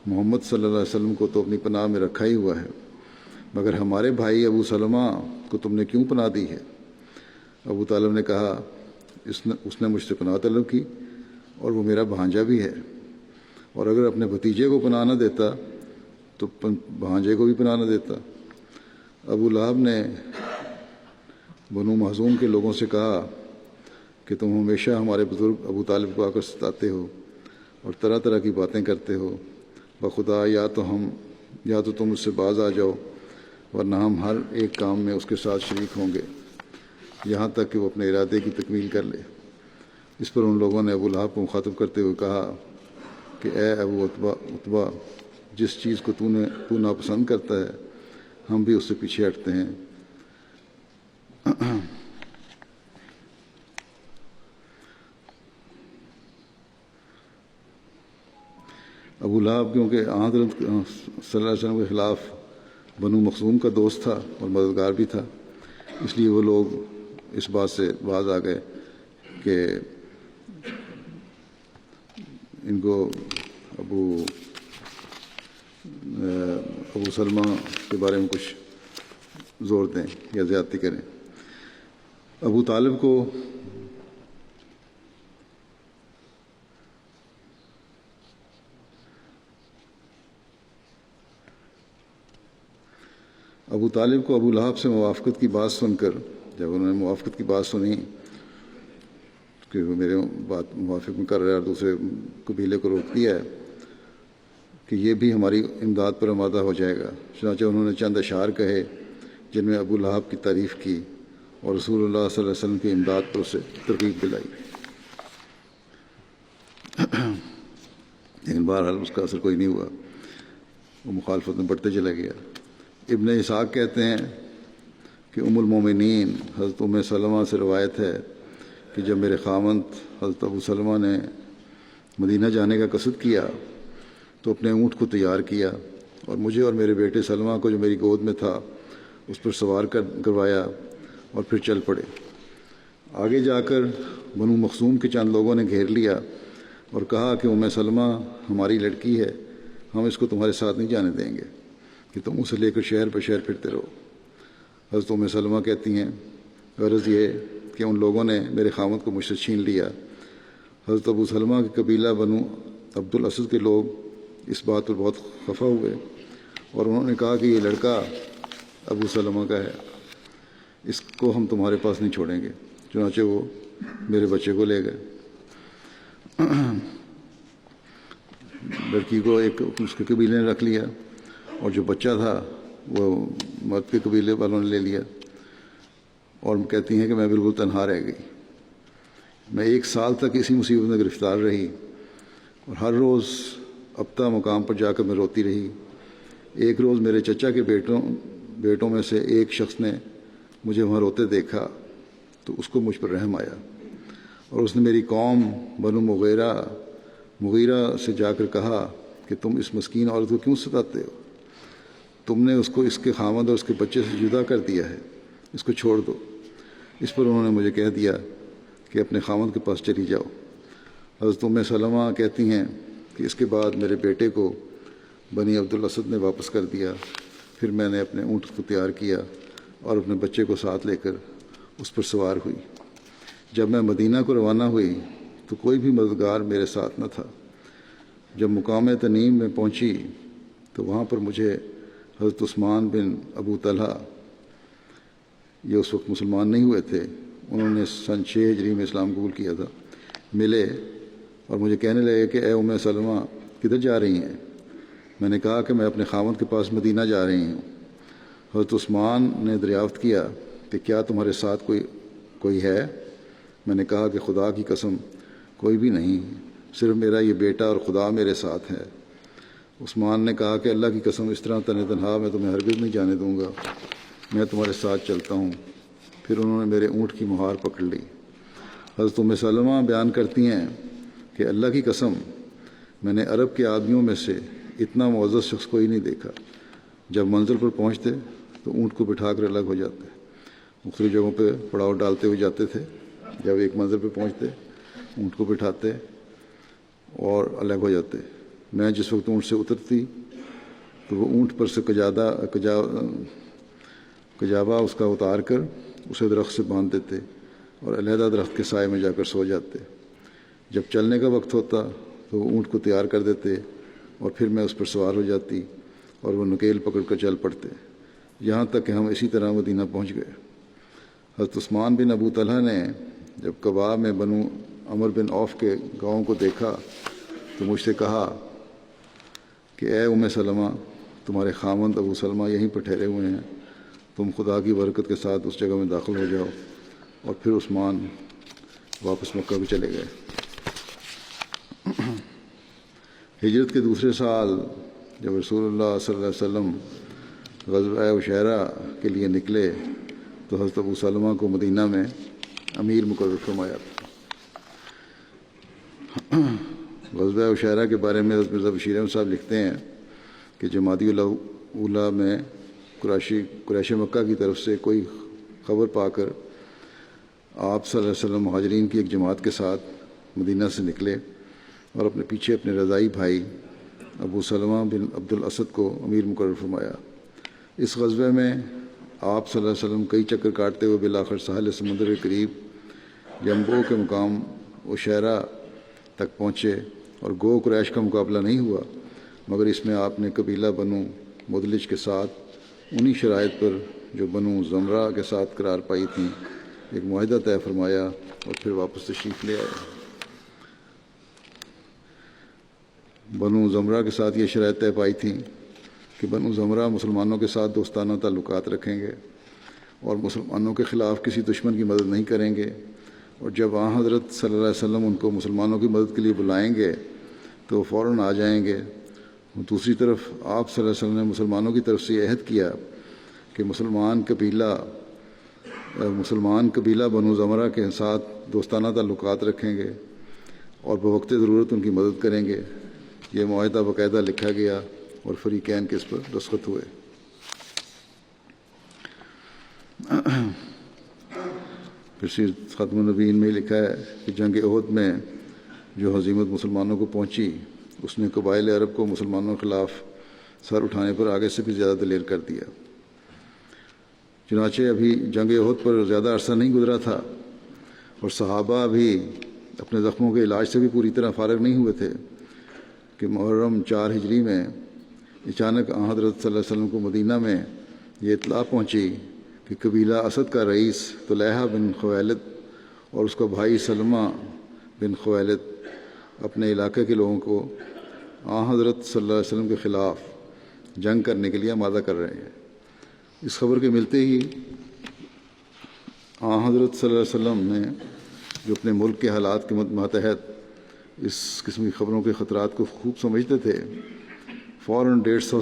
محمد صلی اللہ علیہ وسلم کو تو اپنی پناہ میں رکھا ہی ہوا ہے، مگر ہمارے بھائی ابو سلمہ کو تم نے کیوں پناہ دی ہے؟ ابو طالب نے کہا اس نے مجھ سے پناہ طلب کی اور وہ میرا بھانجا بھی ہے، اور اگر اپنے بھتیجے کو پناہ نہ دیتا تو بھانجے کو بھی پناہ نہ دیتا۔ ابو لہب نے بنو مخزوم کے لوگوں سے کہا کہ تم ہمیشہ ہمارے بزرگ ابو طالب کو آ کر ستاتے ہو اور طرح طرح کی باتیں کرتے ہو، بخدا یا تو تم اس سے باز آ جاؤ، ورنہ ہم ہر ایک کام میں اس کے ساتھ شریک ہوں گے یہاں تک کہ وہ اپنے ارادے کی تکمیل کر لے۔ اس پر ان لوگوں نے ابو لہب کو مخاطب کرتے ہوئے کہا کہ اے ابو اتبا، جس چیز کو تو ناپسند کرتا ہے ہم بھی اس سے پیچھے ہٹتے ہیں۔ ابو لہب کیونکہ حضرت صلی اللہ علیہ وسلم کے خلاف بنو مخزوم کا دوست تھا اور مددگار بھی تھا، اس لیے وہ لوگ اس بات سے باز آ گئے کہ ان کو ابو سلمہ کے بارے میں کچھ زور دیں یا زیادتی کریں۔ ابو طالب کو ابو لہب سے موافقت کی بات سن کر، جب انہوں نے موافقت کی بات سنی کہ وہ میرے بات موافق میں کر رہا ہے اور دوسرے قبیلے کو روک دیا ہے کہ یہ بھی ہماری امداد پر آمادہ ہو جائے گا، چنانچہ انہوں نے چند اشعار کہے جن میں ابو لہب کی تعریف کی اور رسول اللہ صلی اللہ علیہ وسلم کی امداد پر اسے ترغیب دلائی، لیکن بہرحال اس کا اثر کوئی نہیں ہوا، وہ مخالفت میں بڑھتے چلا گیا۔ ابن اسحاق کہتے ہیں کہ ام المومنین حضرت ام سلمہ سے روایت ہے کہ جب میرے خاوند حضرت ابو سلمہ نے مدینہ جانے کا قصد کیا تو اپنے اونٹ کو تیار کیا اور مجھے اور میرے بیٹے سلمہ کو جو میری گود میں تھا اس پر سوار کروایا اور پھر چل پڑے۔ آگے جا کر بنو مخزوم کے چند لوگوں نے گھیر لیا اور کہا کہ ام سلمہ ہماری لڑکی ہے، ہم اس کو تمہارے ساتھ نہیں جانے دیں گے کہ تم اسے لے کر شہر پہ شہر پھرتے رہو۔ حضرت ام سلمہ کہتی ہیں غرض یہ کہ ان لوگوں نے میرے خاوند کو مجھ سے چھین لیا۔ حضرت ابو سلمہ کے قبیلہ بنو عبد الاسد کے لوگ اس بات پر بہت خفا ہوئے اور انہوں نے کہا کہ یہ لڑکا ابو سلمہ کا ہے، اس کو ہم تمہارے پاس نہیں چھوڑیں گے، چنانچہ وہ میرے بچے کو لے گئے۔ لڑکی کو ایک اس کے قبیلے نے رکھ لیا اور جو بچہ تھا وہ مرد کے قبیلے والوں نے لے لیا، اور کہتی ہیں کہ میں بالکل تنہا رہ گئی۔ میں 1 سال تک اسی مصیبت میں گرفتار رہی اور ہر روز ابتہ مقام پر جا کر میں روتی رہی۔ ایک روز میرے چچا کے بیٹوں میں سے ایک شخص نے مجھے وہاں روتے دیکھا تو اس کو مجھ پر رحم آیا اور اس نے میری قوم بنو مغیرہ سے جا کر کہا کہ تم اس مسکین عورت کو کیوں ستاتے ہو؟ تم نے اس کو اس کے خاوند اور اس کے بچے سے جدا کر دیا ہے، اس کو چھوڑ دو۔ اس پر انہوں نے مجھے کہہ دیا کہ اپنے خاوند کے پاس چلی جاؤ۔ حضرت ام سلمہ کہتی ہیں کہ اس کے بعد میرے بیٹے کو بنی عبد الاسد نے واپس کر دیا، پھر میں نے اپنے اونٹ کو تیار کیا اور اپنے بچے کو ساتھ لے کر اس پر سوار ہوئی۔ جب میں مدینہ کو روانہ ہوئی تو کوئی بھی مددگار میرے ساتھ نہ تھا۔ جب مقام تنیم میں پہنچی تو وہاں پر مجھے حضرت عثمان بن ابو طلحہ، یہ اس وقت مسلمان نہیں ہوئے تھے، انہوں نے سن 6 ہجری میں اسلام قبول کیا تھا، ملے اور مجھے کہنے لگے کہ اے ام سلمہ کدھر جا رہی ہیں؟ میں نے کہا کہ میں اپنے خاوند کے پاس مدینہ جا رہی ہوں۔ حضرت عثمان نے دریافت کیا کہ کیا تمہارے ساتھ کوئی ہے؟ میں نے کہا کہ خدا کی قسم کوئی بھی نہیں، صرف میرا یہ بیٹا اور خدا میرے ساتھ ہے۔ عثمان نے کہا کہ اللہ کی قسم اس طرح تنہا میں تمہیں ہرگز نہیں جانے دوں گا، میں تمہارے ساتھ چلتا ہوں۔ پھر انہوں نے میرے اونٹ کی مہار پکڑ لی۔ حضرت ام سلمہ بیان کرتی ہیں کہ اللہ کی قسم میں نے عرب کے آدمیوں میں سے اتنا معزز شخص کوئی نہیں دیکھا۔ جب منزل پر پہنچتے تو اونٹ کو بٹھا کر الگ ہو جاتے، مختلف جگہوں پہ پڑاؤ ڈالتے ہوئے جاتے تھے۔ جب ایک منزل پہ پہنچتے اونٹ کو بٹھاتے اور الگ ہو جاتے، میں جس وقت اونٹ سے اترتی تو وہ اونٹ پر سے کجاوا اس کا اتار کر اسے درخت سے باندھ دیتے اور علیحدہ درخت کے سائے میں جا کر سو جاتے۔ جب چلنے کا وقت ہوتا تو وہ اونٹ کو تیار کر دیتے اور پھر میں اس پر سوار ہو جاتی اور وہ نکیل پکڑ کر چل پڑتے، یہاں تک کہ ہم اسی طرح مدینہ پہنچ گئے۔ حضرت عثمان بن ابو طلحہ نے جب قباء میں بنو عمر بن عوف کے گاؤں کو دیکھا تو مجھ سے کہا کہ اے ام سلمہ، تمہارے خاوند ابو سلمہ یہیں پر ٹھہرے ہوئے ہیں، تم خدا کی برکت کے ساتھ اس جگہ میں داخل ہو جاؤ۔ اور پھر عثمان واپس مکہ بھی چلے گئے۔ ہجرت کے دوسرے سال جب رسول اللہ صلی اللہ علیہ وسلم غزوہ عشیرہ کے لیے نکلے تو حضرت ابو سلمہ کو مدینہ میں امیر مقرر فرمایا۔ غزوہ عشیرہ کے بارے میں حضرت مرزا بشیر احمد صاحب لکھتے ہیں کہ جمادی الاولیٰ میں قریش مکہ کی طرف سے کوئی خبر پا کر آپ صلی اللہ علیہ وسلم مہاجرین کی ایک جماعت کے ساتھ مدینہ سے نکلے اور اپنے پیچھے اپنے رضائی بھائی ابو سلمہ بن عبد الاسد کو امیر مقرر فرمایا۔ اس غزوے میں آپ صلی اللہ علیہ وسلم کئی چکر کاٹتے ہوئے بالآخر ساحل سمندر کے قریب جنبو کے مقام عشیرہ تک پہنچے اور گو قریش کا مقابلہ نہیں ہوا، مگر اس میں آپ نے قبیلہ بنو مدلج کے ساتھ انہی شرائط پر جو بنو زمرہ کے ساتھ قرار پائی تھیں ایک معاہدہ طے فرمایا اور پھر واپس تشریف لے آئے۔ بنو زمرہ کے ساتھ یہ شرائط طے پائی تھیں کہ بنو زمرہ مسلمانوں کے ساتھ دوستانہ تعلقات رکھیں گے اور مسلمانوں کے خلاف کسی دشمن کی مدد نہیں کریں گے، اور جب حضرت صلی اللہ علیہ وسلم ان کو مسلمانوں کی مدد کے لیے بلائیں گے تو وہ فوراً آ جائیں گے۔ دوسری طرف آپ صلی اللہ علیہ وسلم نے مسلمانوں کی طرف سے یہ عہد کیا کہ مسلمان قبیلہ بنو زمرہ کے ساتھ دوستانہ تعلقات رکھیں گے اور بوقت ضرورت ان کی مدد کریں گے۔ یہ معاہدہ باقاعدہ لکھا گیا اور فریقین کے اس پر دستخط ہوئے۔ پھر سیرت خاتم النبیین میں لکھا ہے کہ جنگ احد میں جو ہزیمت مسلمانوں کو پہنچی اس نے قبائل عرب کو مسلمانوں کے خلاف سر اٹھانے پر آگے سے بھی زیادہ دلیر کر دیا۔ چنانچہ ابھی جنگ احد پر زیادہ عرصہ نہیں گزرا تھا اور صحابہ بھی اپنے زخموں کے علاج سے بھی پوری طرح فارغ نہیں ہوئے تھے کہ محرم 4 ہجری میں اچانک حضرت صلی اللہ علیہ وسلم کو مدینہ میں یہ اطلاع پہنچی کہ قبیلہ اسد کا رئیس طلحہ بن خویلد اور اس کا بھائی سلمہ بن خویلد اپنے علاقے کے لوگوں کو حضرت صلی اللہ علیہ وسلم کے خلاف جنگ کرنے کے لیے آمادہ کر رہے ہیں۔ اس خبر کے ملتے ہی حضرت صلی اللہ علیہ وسلم نے جو اپنے ملک کے حالات کے ماتحت اس قسم کی خبروں کے خطرات کو خوب سمجھتے تھے، فوراً 150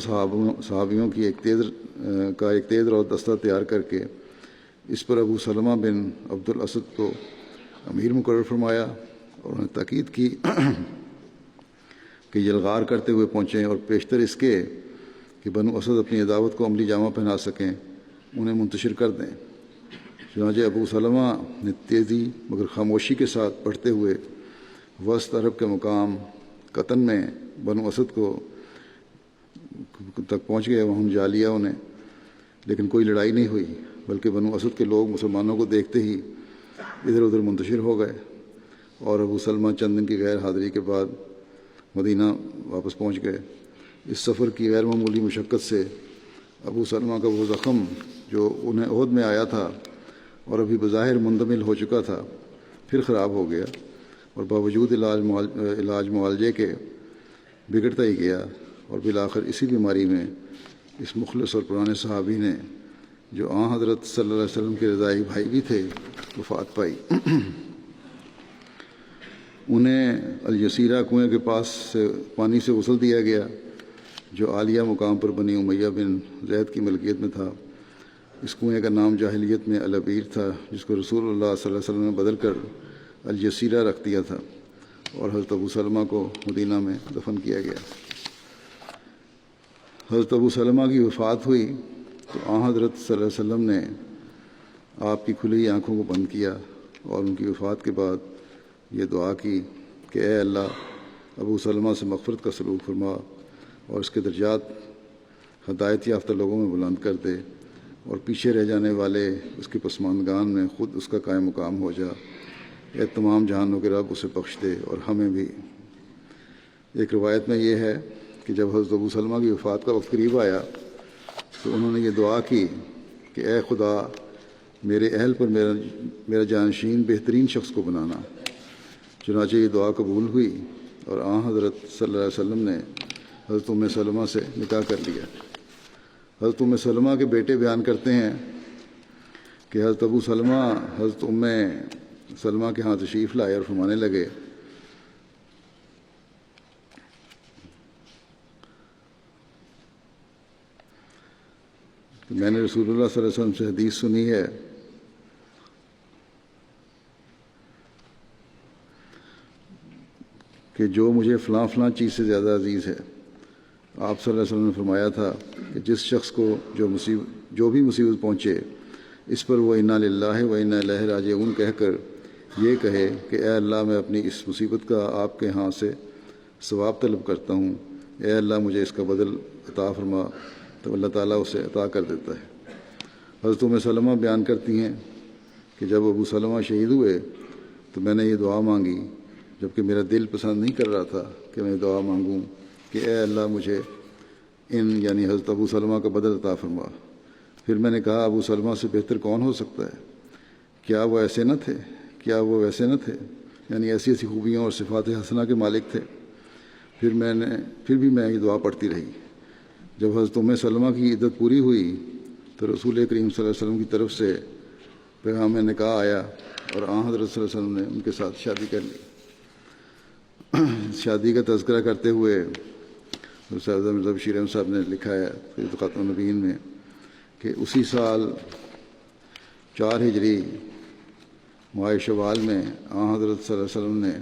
صحابیوں کی ایک تیز رو دستہ تیار کر کے اس پر ابو سلمہ بن عبد الاسد کو امیر مقرر فرمایا اور انہیں تاکید کی کہ یلغار کرتے ہوئے پہنچیں اور پیشتر اس کے کہ بنو اسد اپنی عداوت کو عملی جامہ پہنا سکیں انہیں منتشر کر دیں۔ چنانچہ ابو سلمہ نے تیزی مگر خاموشی کے ساتھ بڑھتے ہوئے وسط عرب کے مقام قطن میں بنو اسد کو تک پہنچ گئے، وہاں جا لیا انہیں، لیکن کوئی لڑائی نہیں ہوئی، بلکہ بنو اسد کے لوگ مسلمانوں کو دیکھتے ہی ادھر ادھر منتشر ہو گئے اور ابو سلمہ چند دن کی غیر حاضری کے بعد مدینہ واپس پہنچ گئے۔ اس سفر کی غیر معمولی مشقت سے ابو سلمہ کا وہ زخم جو انہیں عہد میں آیا تھا اور ابھی بظاہر مندمل ہو چکا تھا پھر خراب ہو گیا اور باوجود علاج معالجے کے بگڑتا ہی گیا، اور بالآخر اسی بیماری میں اس مخلص اور پرانے صحابی نے جو حضرت صلی اللہ علیہ وسلم کے رضائی بھائی بھی تھے وفات پائی۔ انہیں الجسیرہ کنویں کے پاس سے پانی سے غسل دیا گیا جو عالیہ مقام پر بنی امیہ بن زید کی ملکیت میں تھا۔ اس کنویں کا نام جاہلیت میں العبیر تھا، جس کو رسول اللہ صلی اللہ علیہ وسلم نے بدل کر الجسیرہ رکھ دیا تھا، اور حضرت ابو سلمہ کو مدینہ میں دفن کیا گیا۔ حضرت ابو سلمہ کی وفات ہوئی تو حضرت صلی اللہ علیہ وسلم نے آپ کی کھلی آنکھوں کو بند کیا اور ان کی وفات کے بعد یہ دعا کی کہ اے اللہ، ابو سلمہ سے مغفرت کا سلوک فرما اور اس کے درجات ہدایت یافتہ لوگوں میں بلند کر دے، اور پیچھے رہ جانے والے اس کے پسماندگان میں خود اس کا قائم مقام ہو جا۔ اے تمام جہانوں کے رب اسے بخش دے اور ہمیں بھی۔ ایک روایت میں یہ ہے کہ جب حضرت ابو سلمہ کی وفات کا وقت قریب آیا تو انہوں نے یہ دعا کی کہ اے خدا، میرے اہل پر میرا جانشین بہترین شخص کو بنانا۔ چنانچہ یہ دعا قبول ہوئی اور حضرت صلی اللہ علیہ وسلم نے حضرت ام سلمہ سے نکاح کر لیا۔ حضرت ام سلمہ کے بیٹے بیان کرتے ہیں کہ حضرت ابو سلمہ حضرت ام سلمہ کے ہاں تشریف لائے اور فرمانے لگے کہ میں نے رسول اللہ صلی اللہ علیہ وسلم سے حدیث سنی ہے کہ جو مجھے فلاں فلاں چیز سے زیادہ عزیز ہے۔ آپ صلی اللہ علیہ وسلم نے فرمایا تھا کہ جس شخص کو جو بھی مصیبت پہنچے اس پر وہ انا للہ و انا الیہ راجعون کہہ کر یہ کہے کہ اے اللہ، میں اپنی اس مصیبت کا آپ کے ہاں سے ثواب طلب کرتا ہوں، اے اللہ مجھے اس کا بدل عطا فرما، تو اللہ تعالیٰ اسے عطا کر دیتا ہے۔ حضرت ام سلمہ بیان کرتی ہیں کہ جب ابو سلمہ شہید ہوئے تو میں نے یہ دعا مانگی، جبکہ میرا دل پسند نہیں کر رہا تھا کہ میں دعا مانگوں کہ اے اللہ مجھے یعنی حضرت ابو سلمہ کا بدل عطا فرما۔ پھر میں نے کہا ابو سلمہ سے بہتر کون ہو سکتا ہے؟ کیا وہ ویسے نہ تھے؟ یعنی ایسی ایسی خوبیوں اور صفات حسنہ کے مالک تھے۔ پھر بھی میں یہ دعا پڑھتی رہی۔ جب حضرت ام سلمہ کی عدت پوری ہوئی تو رسول کریم صلی اللہ علیہ وسلم کی طرف سے پیغام نکاح آیا اور حضرت صلی اللہ علیہ وسلم نے ان کے ساتھ شادی کر لی۔ شادی کا تذکرہ کرتے ہوئے سیدہ مرزا بشیر احمد صاحب نے لکھا ہے سید خاتم النبیین میں کہ اسی سال 4 ہجری ماہ شوال میں حضرت صلی اللہ علیہ وسلم نے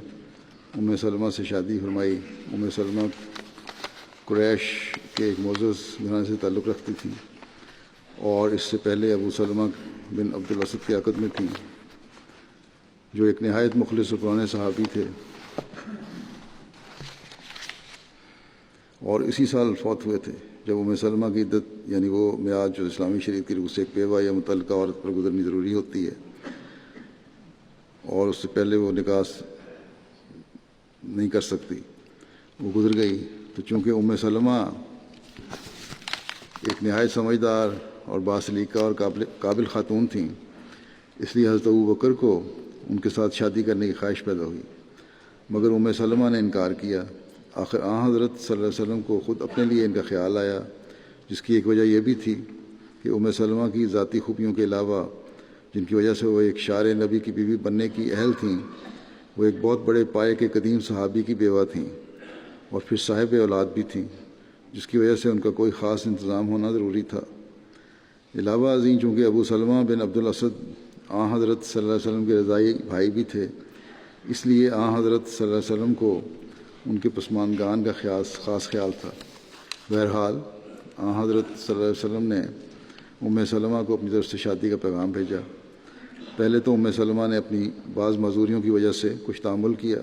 ام سلمہ سے شادی فرمائی۔ ام سلمہ قریش کے ایک معزز گھرانے سے تعلق رکھتی تھیں اور اس سے پہلے ابو سلمہ بن عبد الاسد کی عقد میں تھیں، جو ایک نہایت مخلص اور پرانے صحابی تھے، اور اسی سال فوت ہوئے تھے جب ام سلمہ کی عدت یعنی وہ میعاد جو اسلامی شریعت کی روح سے ایک بیوہ یا متعلقہ عورت پر گزرنی ضروری ہوتی ہے، اور اس سے پہلے وہ نکاح نہیں کر سکتی، وہ گزر گئی۔ تو چونکہ ام سلمہ ایک نہایت سمجھدار اور باسلیقہ اور قابل خاتون تھیں، اس لیے حضرت ابو بکر کو ان کے ساتھ شادی کرنے کی خواہش پیدا ہوئی، مگر ام سلمہ نے انکار کیا۔ آخر حضرت صلی اللہ علیہ وسلم کو خود اپنے لیے ان کا خیال آیا، جس کی ایک وجہ یہ بھی تھی کہ ام سلمہ کی ذاتی خوبیوں کے علاوہ جن کی وجہ سے وہ ایک شار نبی کی بیوی بننے کی اہل تھیں، وہ ایک بہت بڑے پائے کے قدیم صحابی کی بیوہ تھیں اور پھر صاحب اولاد بھی تھیں، جس کی وجہ سے ان کا کوئی خاص انتظام ہونا ضروری تھا۔ علاوہ ازیں چونکہ ابو سلمہ بن عبد الاسد حضرت صلی اللہ علیہ وسلم کے رضاعی بھائی بھی تھے، اس لیے حضرت صلی اللہ علیہ وسلم کو ان کے پسماندگان کا خاص خیال تھا۔ بہرحال حضرت صلی اللہ علیہ وسلم نے ام سلمہ کو اپنی طرف سے شادی کا پیغام بھیجا۔ پہلے تو ام سلمہ نے اپنی بعض معذوریوں کی وجہ سے کچھ تحمل کیا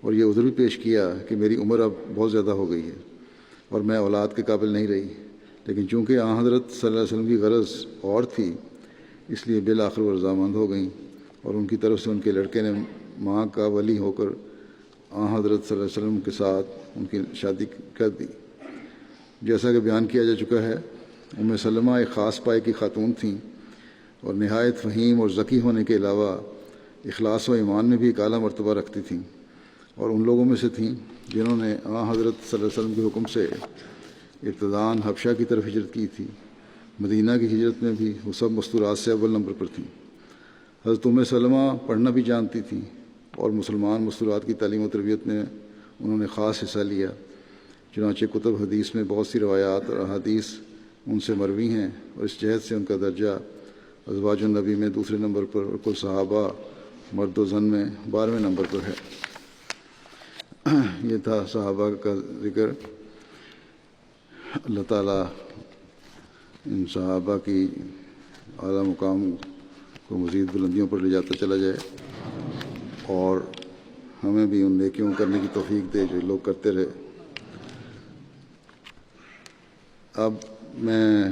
اور یہ عذر بھی پیش کیا کہ میری عمر اب بہت زیادہ ہو گئی ہے اور میں اولاد کے قابل نہیں رہی، لیکن چونکہ حضرت صلی اللہ علیہ وسلم کی غرض اور تھی، اس لیے بالآخر وہ رضامند ہو گئیں اور ان کی طرف سے ان کے لڑکے نے ماں کا ولی ہو کر حضرت صلی اللہ علیہ وسلم کے ساتھ ان کی شادی کر دی۔ جیسا کہ بیان کیا جا چکا ہے، ام سلمہ ایک خاص پائے کی خاتون تھیں اور نہایت فہیم اور ذکی ہونے کے علاوہ اخلاص و ایمان میں بھی ایک اعلیٰ مرتبہ رکھتی تھیں، اور ان لوگوں میں سے تھیں جنہوں نے حضرت صلی اللہ علیہ وسلم کے حکم سے ابتداءً حبشہ کی طرف ہجرت کی تھی۔ مدینہ کی ہجرت میں بھی وہ سب مستورات سے اول نمبر پر تھیں۔ حضرت ام سلمہ پڑھنا بھی جانتی تھیں اور مسلمان مستورات کی تعلیم و تربیت میں انہوں نے خاص حصہ لیا، چنانچہ کتب حدیث میں بہت سی روایات اور احادیث ان سے مروی ہیں، اور اس جہت سے ان کا درجہ ازواج النبی میں دوسرے نمبر پر اور کل صحابہ مرد و زن میں 12ویں نمبر پر ہے۔ یہ تھا صحابہ کا ذکر۔ اللہ تعالیٰ ان صحابہ کی اعلیٰ مقام کو مزید بلندیوں پر لے جاتا چلا جائے اور ہمیں بھی ان نیکیوں کرنے کی توفیق دے جو لوگ کرتے رہے۔ اب میں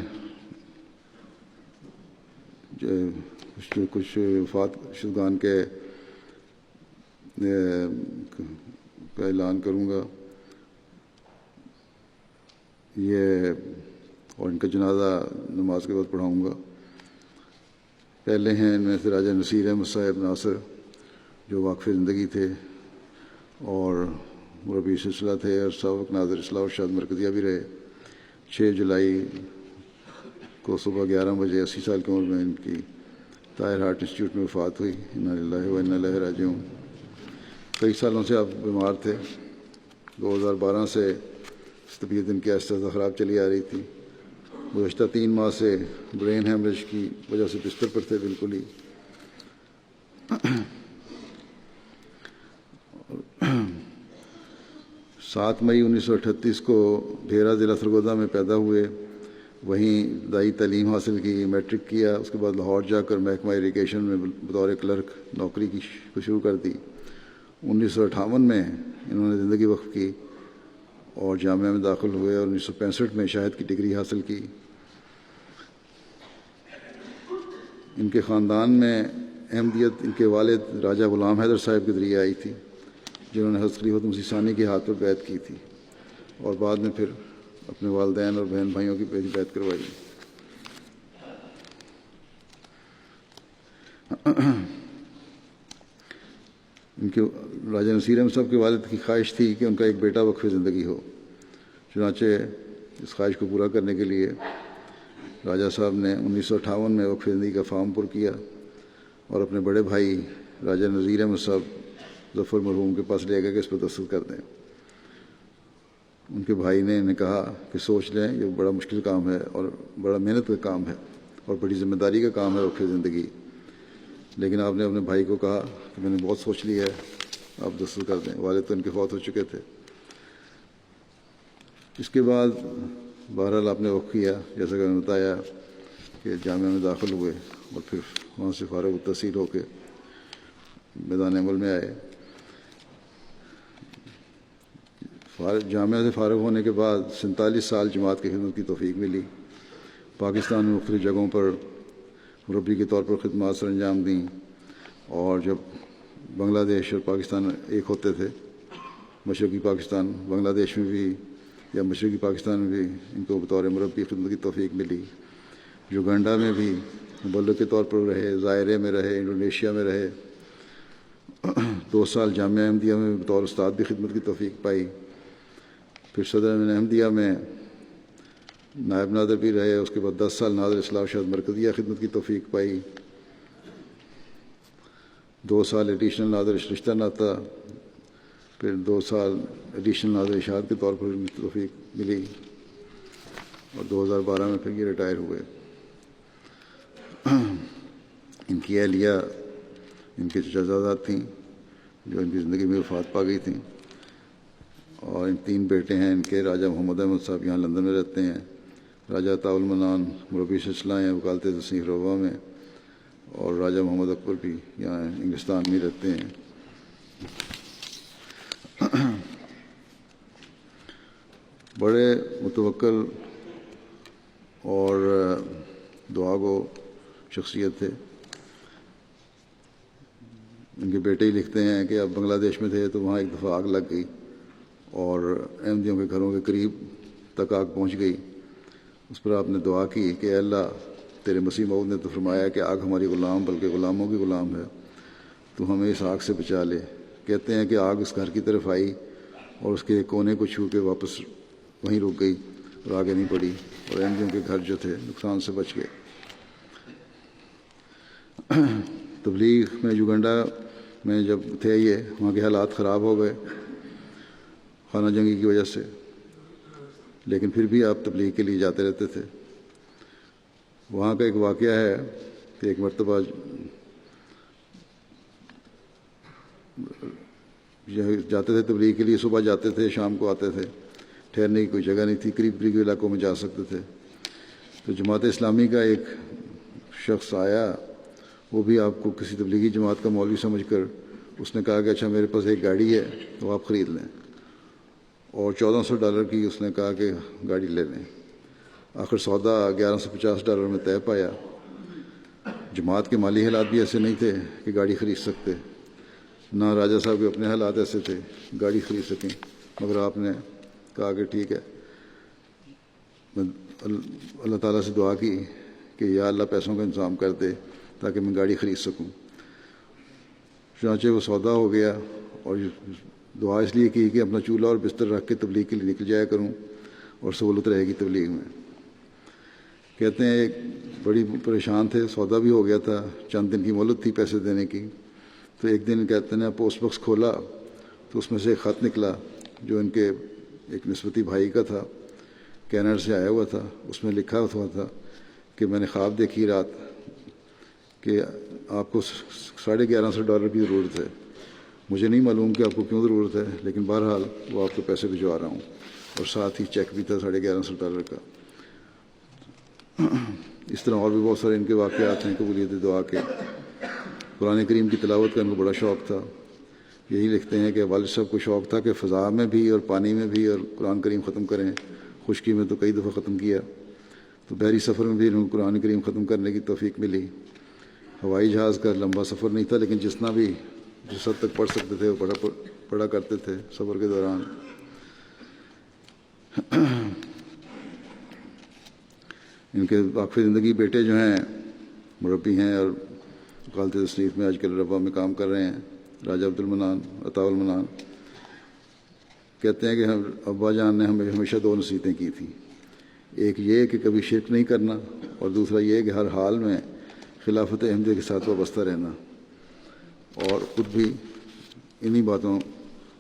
کچھ وفات شدگان کے کا اعلان کروں گا یہ، اور ان کا جنازہ نماز کے بعد پڑھاؤں گا۔ پہلے ہیں ان میں سے راجہ نصیر احمد صاحب ناصر جو واقف زندگی تھے اور مربی سلسلہ تھے اور سابق ناظر اصلاح و ارشاد مرکزیہ بھی رہے۔ 6 جولائی کو صبح 11 بجے 80 سال کی عمر میں ان کی طاہر ہارٹ انسٹیٹیوٹ میں وفات ہوئی۔ انا للہ و انا الیہ راجعون۔ کئی سالوں سے آپ بیمار تھے، 2012 سے طبیعت ان کی آہستہ آہستہ خراب چلی آ رہی تھی۔ گزشتہ 3 ماہ سے برین ہیمریج کی وجہ سے بستر پر تھے بالکل ہی۔ 7 مئی 1938 کو ڈھیرا ضلع سرگودا میں پیدا ہوئے، وہیں ابتدائی تعلیم حاصل کی، میٹرک کیا، اس کے بعد لاہور جا کر محکمہ اریگیشن میں بطور کلرک نوکری کو شروع کر دی۔ 1958 میں انہوں نے زندگی وقف کی اور جامعہ میں داخل ہوئے اور 1965 میں شاہد کی ڈگری حاصل کی۔ ان کے خاندان میں احمدیت ان کے والد راجہ غلام حیدر صاحب کے ذریعے آئی تھی، جنہوں نے حضرت خلیفۃ مسیح ثانی کے ہاتھ پر بیعت کی تھی اور بعد میں پھر اپنے والدین اور بہن بھائیوں کی بیعت کروائی۔ ان کے راجہ نصیر احمد صاحب کے والد کی خواہش تھی کہ ان کا ایک بیٹا وقف زندگی ہو، چنانچہ اس خواہش کو پورا کرنے کے لیے راجہ صاحب نے 1958 میں وقف زندگی کا فارم پر کیا اور اپنے بڑے بھائی راجہ نذیر احمد صاحب ظفر مرحوم کے پاس لے گئے کہ اس پر دستخط کر دیں۔ ان کے بھائی نے انہیں کہا کہ سوچ لیں، یہ بڑا مشکل کام ہے اور بڑا محنت کا کام ہے اور بڑی ذمہ داری کا کام ہے وقف زندگی، لیکن آپ نے اپنے بھائی کو کہا کہ میں نے بہت سوچ لیا ہے، آپ دستخط کر دیں۔ والد تو ان کے فوت ہو چکے تھے۔ اس کے بعد بہرحال آپ نے وقف کیا، جیسا کہ میں نے بتایا کہ جامعہ میں داخل ہوئے اور پھر وہاں سے فارغ التحصیل ہو کے میدان عمل میں آئے۔ جامعہ سے فارغ ہونے کے بعد 47 سال جماعت کی خدمت کی توفیق ملی۔ پاکستان میں مختلف جگہوں پر مربی کے طور پر خدمات سر انجام دیں، اور جب بنگلہ دیش اور پاکستان ایک ہوتے تھے، مشرقی پاکستان بنگلہ دیش میں بھی یا مشرقی پاکستان میں بھی ان کو بطور مربی خدمت کی توفیق ملی۔ یوگنڈا میں بھی مبلغ کے طور پر رہے، ظاہرے میں رہے، انڈونیشیا میں رہے۔ 2 سال جامعہ احمدیہ میں بطور استاد بھی خدمت کی توفیق پائی۔ پھر صدر احمدیہ میں نائب نادر بھی رہے، اس کے بعد 10 سال ناظر اصلاح و ارشاد مرکزیہ خدمت کی توفیق پائی۔ 2 سال ایڈیشنل ناظر رشتہ ناطہ، پھر 2 سال ایڈیشنل ناظر اشاعت کے طور پر توفیق ملی، اور 2012 میں پھر یہ ریٹائر ہوئے۔ ان کی اہلیہ ان کے چچازاداد تھیں جو ان کی زندگی میں وفات پا گئی تھیں، اور ان 3 بیٹے ہیں ان کے۔ راجہ محمد احمد صاحب یہاں لندن میں رہتے ہیں، راجہ عطاء المنان مربی سلسلہ ہیں وکالت تصنیف روضہ میں، اور راجہ محمد اکبر بھی یہاں انگلستان میں رہتے ہیں۔ بڑے متوکل اور دعا گو شخصیت تھے۔ ان کے بیٹے ہی لکھتے ہیں کہ اب بنگلہ دیش میں تھے تو وہاں ایک دفعہ آگ لگ گئی اور احمدیوں کے گھروں کے قریب تک آگ پہنچ گئی۔ اس پر آپ نے دعا کی کہ اے اللہ، تیرے مسیح موعود نے تو فرمایا کہ آگ ہماری غلام بلکہ غلاموں کی غلام ہے، تو ہمیں اس آگ سے بچا لے۔ کہتے ہیں کہ آگ اس گھر کی طرف آئی اور اس کے کونے کو چھو کے واپس وہیں رک گئی اور آگے نہیں بڑھی، اور احمدیوں کے گھر جو تھے نقصان سے بچ گئے۔ تبلیغ میں یوگنڈا میں جب تھے یہ، وہاں کے حالات خراب ہو گئے خانہ جنگی کی وجہ سے، لیکن پھر بھی آپ تبلیغ کے لیے جاتے رہتے تھے۔ وہاں کا ایک واقعہ ہے کہ ایک مرتبہ جاتے تھے تبلیغ کے لیے، صبح جاتے تھے شام کو آتے تھے، ٹھہرنے کی کوئی جگہ نہیں تھی، قریب قریب علاقوں میں جا سکتے تھے۔ تو جماعت اسلامی کا ایک شخص آیا، وہ بھی آپ کو کسی تبلیغی جماعت کا مولوی سمجھ کر اس نے کہا کہ اچھا میرے پاس ایک گاڑی ہے تو آپ خرید لیں، اور $1400 کی اس نے کہا کہ گاڑی لے لیں۔ آخر سودا $1150 میں طے پایا۔ جماعت کے مالی حالات بھی ایسے نہیں تھے کہ گاڑی خرید سکتے، نہ راجہ صاحب کے اپنے حالات ایسے تھے گاڑی خرید سکیں، مگر آپ نے کہا کہ ٹھیک ہے۔ میں اللہ تعالیٰ سے دعا کی کہ یا اللہ پیسوں کا انتظام کر دے تاکہ میں گاڑی خرید سکوں۔ چنانچہ وہ سودا ہو گیا، اور دعا اس لیے کی کہ اپنا چولہا اور بستر رکھ کے تبلیغ کے لیے نکل جایا کروں اور سہولت رہے گی تبلیغ میں۔ کہتے ہیں ایک بڑی پریشان تھے، سودا بھی ہو گیا تھا، چند دن کی مہلت تھی پیسے دینے کی، تو ایک دن کہتے ہیں پوسٹ باکس کھولا تو اس میں سے ایک خط نکلا جو ان کے ایک نسبتی بھائی کا تھا، کینیڈا سے آیا ہوا تھا۔ اس میں لکھا ہوا تھا کہ میں نے خواب دیکھی رات کہ آپ کو $1150 کی ضرورت ہے، مجھے نہیں معلوم کہ آپ کو کیوں ضرورت ہے، لیکن بہرحال وہ آپ کو پیسے بھجوا رہا ہوں، اور ساتھ ہی چیک بھی تھا $1150 کا۔ اس طرح اور بھی بہت سارے ان کے واقعات ہیں قبولیت دعا کے۔ قرآن کریم کی تلاوت کا ان کو بڑا شوق تھا۔ یہی لکھتے ہیں کہ والد صاحب کو شوق تھا کہ فضا میں بھی اور پانی میں بھی اور قرآن کریم ختم کریں، خشکی میں تو کئی دفعہ ختم کیا، تو بحری سفر میں بھی انہوں کو قرآن کریم ختم کرنے کی توفیق ملی۔ ہوائی جہاز کا لمبا سفر نہیں تھا، لیکن جس حد تک پڑھ سکتے تھے وہ پڑھا کرتے تھے سفر کے دوران۔ ان کے واقف زندگی بیٹے جو ہیں مربی ہیں اور وکالت تصنیف میں آج کل ربا میں کام کر رہے ہیں، راجہ عبد المنان، عطا المنان، کہتے ہیں کہ ابا جان نے ہمیں ہمیشہ 2 نصیحتیں کی تھیں، ایک یہ کہ کبھی شرک نہیں کرنا، اور دوسرا یہ کہ ہر حال میں خلافت احمدیہ کے ساتھ وابستہ رہنا، اور خود بھی انہی باتوں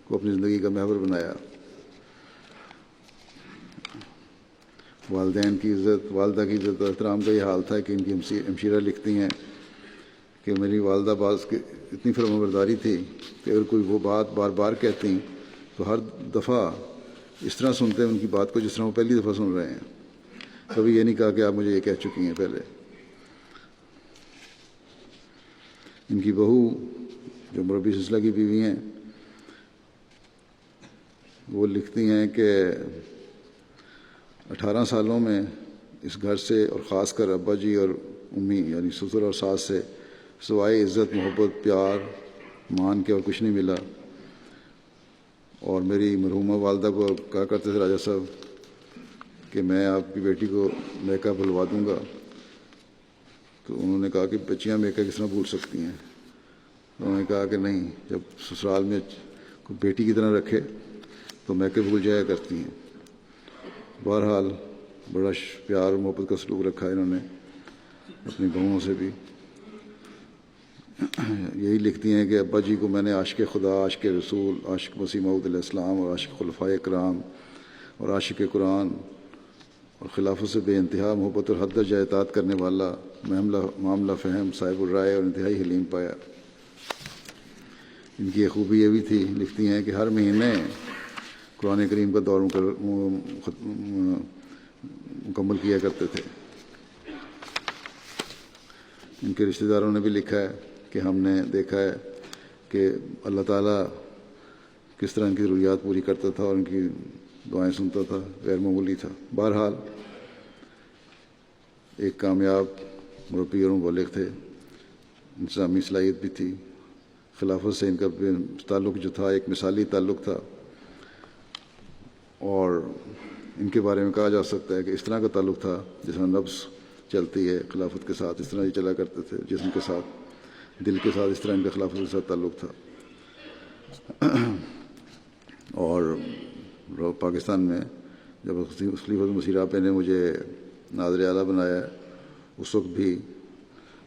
کو اپنی زندگی کا محور بنایا۔ والدین کی عزت، والدہ کی عزت اور احترام کا یہ حال تھا کہ ان کی ہمشیرہ لکھتی ہیں کہ میری والدہ باز کی اتنی فرمانبرداری تھی کہ اگر کوئی وہ بات بار بار کہتی تو ہر دفعہ اس طرح سنتے ان کی بات کو جس طرح وہ پہلی دفعہ سن رہے ہیں، کبھی یہ نہیں کہا کہ آپ مجھے یہ کہہ چکی ہیں پہلے۔ ان کی بہو جو مربی سلسلہ کی بیوی ہیں، وہ لکھتی ہیں کہ 18 سالوں میں اس گھر سے، اور خاص کر ابا جی اور امی یعنی سسر اور ساس سے، سوائے عزت، محبت، پیار، مان کے اور کچھ نہیں ملا۔ اور میری مرحومہ والدہ کو کہا کرتے تھے راجہ صاحب کہ میں آپ کی بیٹی کو میکا بھلوا دوں گا، تو انہوں نے کہا کہ بچیاں میکا کس طرح بھول سکتی ہیں؟ انہوں نے کہا کہ نہیں، جب سسرال میں کوئی بیٹی کی طرح رکھے تو میکے بھول جایا کرتی ہیں۔ بہرحال بڑا پیار اور محبت کا سلوک رکھا انہوں نے اپنی بہوؤں سے بھی۔ یہی لکھتی ہیں کہ ابا جی کو میں نے عاشق خدا، عاشق رسول، عاشق مسیح موعود علیہ السلام اور عاشق خلفائے کرام اور عاشق قرآن اور خلافت سے بے انتہا محبت اور حد درجہ اطاعت کرنے والا، معاملہ فہم، صاحب الرائے اور انتہائی حلیم پایا۔ ان کی ایک خوبی یہ بھی تھی، لکھتی ہیں کہ ہر مہینے قرآن کریم کا دور مکمل کیا کرتے تھے۔ ان کے رشتہ داروں نے بھی لکھا ہے کہ ہم نے دیکھا ہے کہ اللہ تعالیٰ کس طرح ان کی ضروریات پوری کرتا تھا اور ان کی دعائیں سنتا تھا، غیر معمولی تھا۔ بہرحال ایک کامیاب مربی اور مبلغ تھے، انتظامی صلاحیت بھی تھی، خلافت سے ان کا تعلق جو تھا ایک مثالی تعلق تھا، اور ان کے بارے میں کہا جا سکتا ہے کہ اس طرح کا تعلق تھا جس میں نبض چلتی ہے خلافت کے ساتھ، اس طرح یہ چلا کرتے تھے، جسم کے ساتھ، دل کے ساتھ، اس طرح ان کا خلافت کے ساتھ تعلق تھا۔ اور پاکستان میں جب خلیفۃ المسیح راپے نے مجھے ناظر اعلیٰ بنایا، اس وقت بھی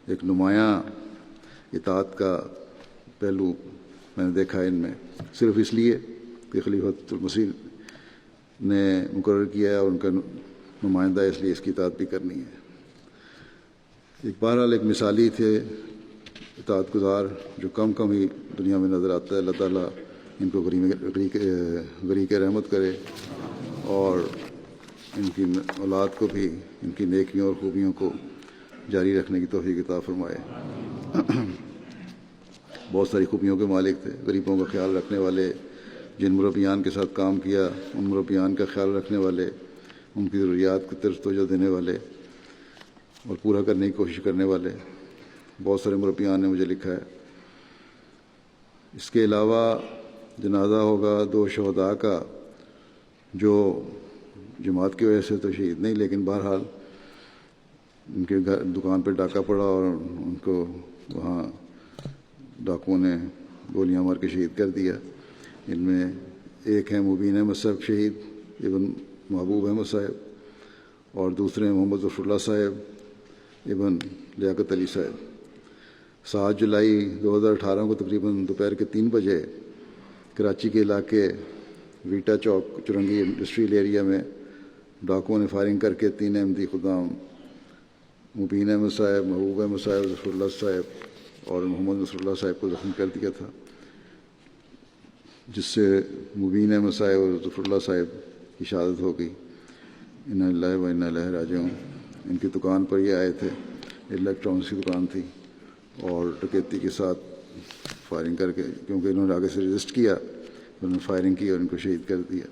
ایک نمایاں اطاعت کا پہلو میں نے دیکھا ان میں، صرف اس لیے کہ خلیفۃ المسیح نے مقرر کیا ہے اور ان کا نمائندہ اس لیے اس کی اطاعت بھی کرنی ہے۔ بہرحال ایک مثالی تھے اطاعت گزار جو کم ہی دنیا میں نظر آتا ہے۔ اللہ تعالیٰ ان کو غریق رحمت کرے اور ان کی اولاد کو بھی ان کی نیکیوں اور خوبیوں کو جاری رکھنے کی توفیق عطا فرمائے۔ بہت ساری خوبیوں کے مالک تھے، غریبوں کا خیال رکھنے والے، جن مربیان کے ساتھ کام کیا ان مربیان کا خیال رکھنے والے، ان کی ضروریات کی طرف توجہ دینے والے اور پورا کرنے کی کوشش کرنے والے بہت سارے مربیان نے مجھے لکھا ہے۔ اس کے علاوہ جنازہ ہوگا 2 شہداء کا جو جماعت کی وجہ سے تو شہید نہیں، لیکن بہرحال ان کے گھر دکان پہ ڈاکہ پڑا اور ان کو وہاں ڈاکوؤں نے گولیاں مار کے شہید کر دیا۔ ان میں ایک ہیں مبین احمد صاحب شہید ابن محبوب احمد صاحب، اور دوسرے محمد ظفر اللہ صاحب ابن لیاقت علی صاحب۔ 7 جولائی 2018 کو تقریباً دوپہر کے 3 بجے کراچی کے علاقے ویٹا چوک چرنگی انڈسٹریل ایریا میں ڈاکوؤں نے فائرنگ کر کے 3 احمدی خدام مبین احمد صاحب، محبوب احمد صاحب، ظفر اللہ صاحب اور محمد نصر اللہ صاحب کو زخمی کر دیا تھا، جس سے مبین احمد صاحب اور ظفر اللہ صاحب کی شہادت ہو گئی۔ انا للہ و انا الیہ راجعون۔ ان کی دکان پر یہ آئے تھے، الیکٹرانکس کی دکان تھی، اور ڈکیتی کے ساتھ فائرنگ کر کے، کیونکہ انہوں نے آگے سے ریزسٹ کیا، انہوں نے فائرنگ کی اور ان کو شہید کر دیا۔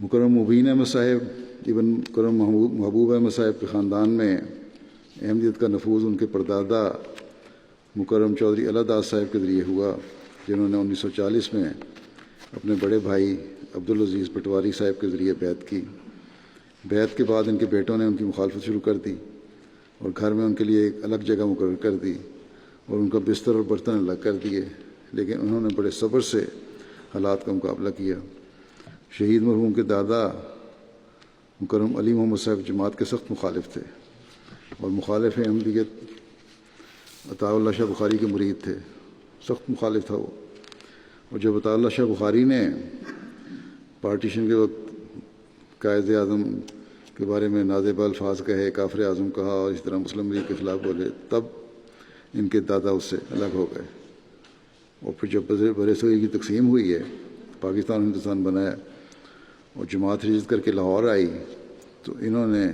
مکرم مبین احمد صاحب ابن مکرم محبوب احمد صاحب کے خاندان میں احمدیت کا نفوذ ان کے پردادا مکرم چودھری اللہ داس صاحب کے ذریعے ہوا، جنہوں نے 1940 میں اپنے بڑے بھائی عبدالعزیز پٹواری صاحب کے ذریعے بیعت کی۔ بیعت کے بعد ان کے بیٹوں نے ان کی مخالفت شروع کر دی اور گھر میں ان کے لیے ایک الگ جگہ مقرر کر دی اور ان کا بستر اور برتن الگ کر دیے، لیکن انہوں نے بڑے صبر سے حالات کا مقابلہ کیا۔ شہید مرحوم کے دادا مکرم علی محمد صاحب جماعت کے سخت مخالف تھے اور مخالف احمدیت عطا اللہ شاہ بخاری کے مرید تھے، سخت مخالف تھا وہ۔ اور جب عطا اللہ شاہ بخاری نے پارٹیشن کے وقت قائد اعظم کے بارے میں نازیبہ الفاظ کہے، کافر اعظم کہا اور اس طرح مسلم لیگ کے خلاف بولے، تب ان کے دادا اس سے الگ ہو گئے۔ اور پھر جب برصغیر کی تقسیم ہوئی ہے، پاکستان ہندوستان بنایا اور جماعت ہجرت کر کے لاہور آئی، تو انہوں نے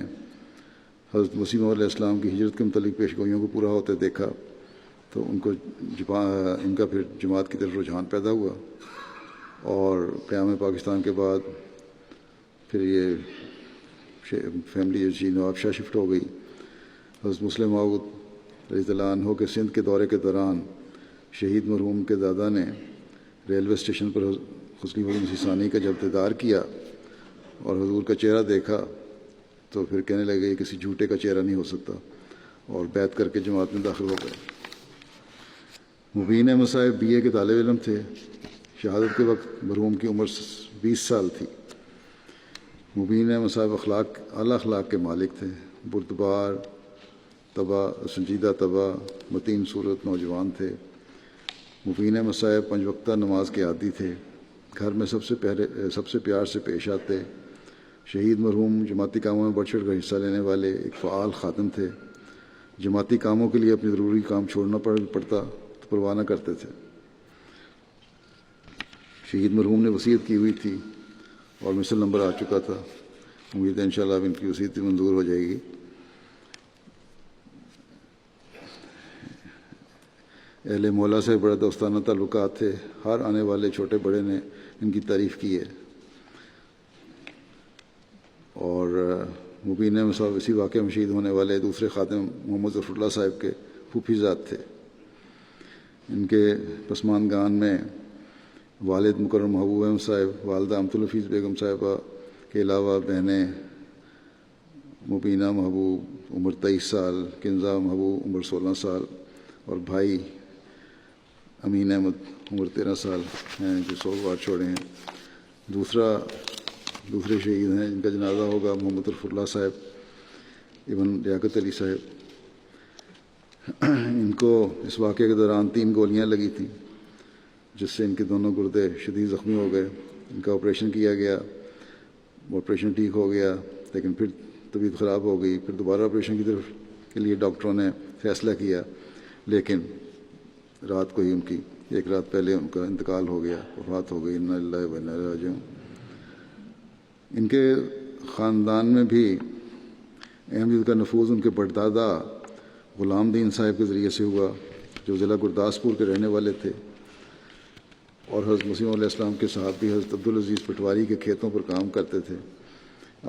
حضرت مسیح علیہ السلام کی ہجرت کے متعلق پیشگوئیوں کو پورا ہوتے دیکھا، تو ان کا پھر جماعت کی طرف رجحان پیدا ہوا، اور قیام پاکستان کے بعد پھر یہ فیملی جی نواب شاہ شفٹ ہو گئی۔ حضرت مسلم موعود رضی اللہ عنہ کے سندھ کے دورے کے دوران شہید مرحوم کے دادا نے ریلوے اسٹیشن پر خلیفہ مسیح ثانی کا جب دیدار کیا اور حضور کا چہرہ دیکھا، تو پھر کہنے لگے یہ کسی جھوٹے کا چہرہ نہیں ہو سکتا، اور بیعت کر کے جماعت میں داخل ہو گئے۔ مبین احمد صاحب BA کے طالب علم تھے۔ شہادت کے وقت مرحوم کی عمر 20 سال تھی۔ مبین احمد صاحب اعلیٰ اخلاق کے مالک تھے، بردبار، سنجیدہ طبع، متین صورت نوجوان تھے۔ مبین احمد صاحب 5 وقتہ نماز کے عادی تھے، گھر میں سب سے پیار سے پیش آتے۔ شہید مرحوم جماعتی کاموں میں بڑھ چڑھ کر حصہ لینے والے ایک فعال خادم تھے۔ جماعتی کاموں کے لیے اپنی ضروری کام چھوڑنا پڑتا تو پرواہ نہ کرتے تھے۔ شہید مرحوم نے وصیت کی ہوئی تھی اور مثل نمبر آ چکا تھا، امید ہے انشاءاللہ اب ان کی وصیت بھی منظور ہو جائے گی۔ اہل مولا سے بڑا دوستانہ تعلقات تھے، ہر آنے والے چھوٹے بڑے نے ان کی تعریف کی ہے۔ اور مبین احمد صاحب اسی واقعہ میں شہید ہونے والے دوسرے خادم محمد ظفر اللہ صاحب کے پھوپھی ذات تھے۔ ان کے پسماندگان میں والد مکرم محبوب احمد صاحب، والدہ امت الحفیظ بیگم صاحبہ کے علاوہ بہنیں مبینہ محبوب عمر 23 سال، کنزہ محبوب عمر 16 سال اور بھائی امین احمد عمر 13 سال ہیں جو سوگوار چھوڑے ہیں۔ دوسرے شہید ہیں جن کا جنازہ ہوگا محمد رفیع اللہ صاحب ابن لیاقت علی صاحب۔ ان کو اس واقعے کے دوران 3 گولیاں لگی تھیں، جس سے ان کے دونوں گردے شدید زخمی ہو گئے۔ ان کا آپریشن کیا گیا، آپریشن ٹھیک ہو گیا، لیکن پھر طبیعت خراب ہو گئی۔ پھر دوبارہ آپریشن کی طرف کے لیے ڈاکٹروں نے فیصلہ کیا، لیکن رات کو ہی ایک رات پہلے ان کا انتقال ہو گیا، وفات ہو گئی۔ انا للہ و انا الیہ راجعون۔ ان کے خاندان میں بھی احمدیت کا نفوذ ان کے پردادا غلام دین صاحب کے ذریعے سے ہوا، جو ضلع گرداسپور کے رہنے والے تھے، اور حضرت مسیح علیہ السلام کے صحابی حضرت عبدالعزیز پٹواری کے کھیتوں پر کام کرتے تھے۔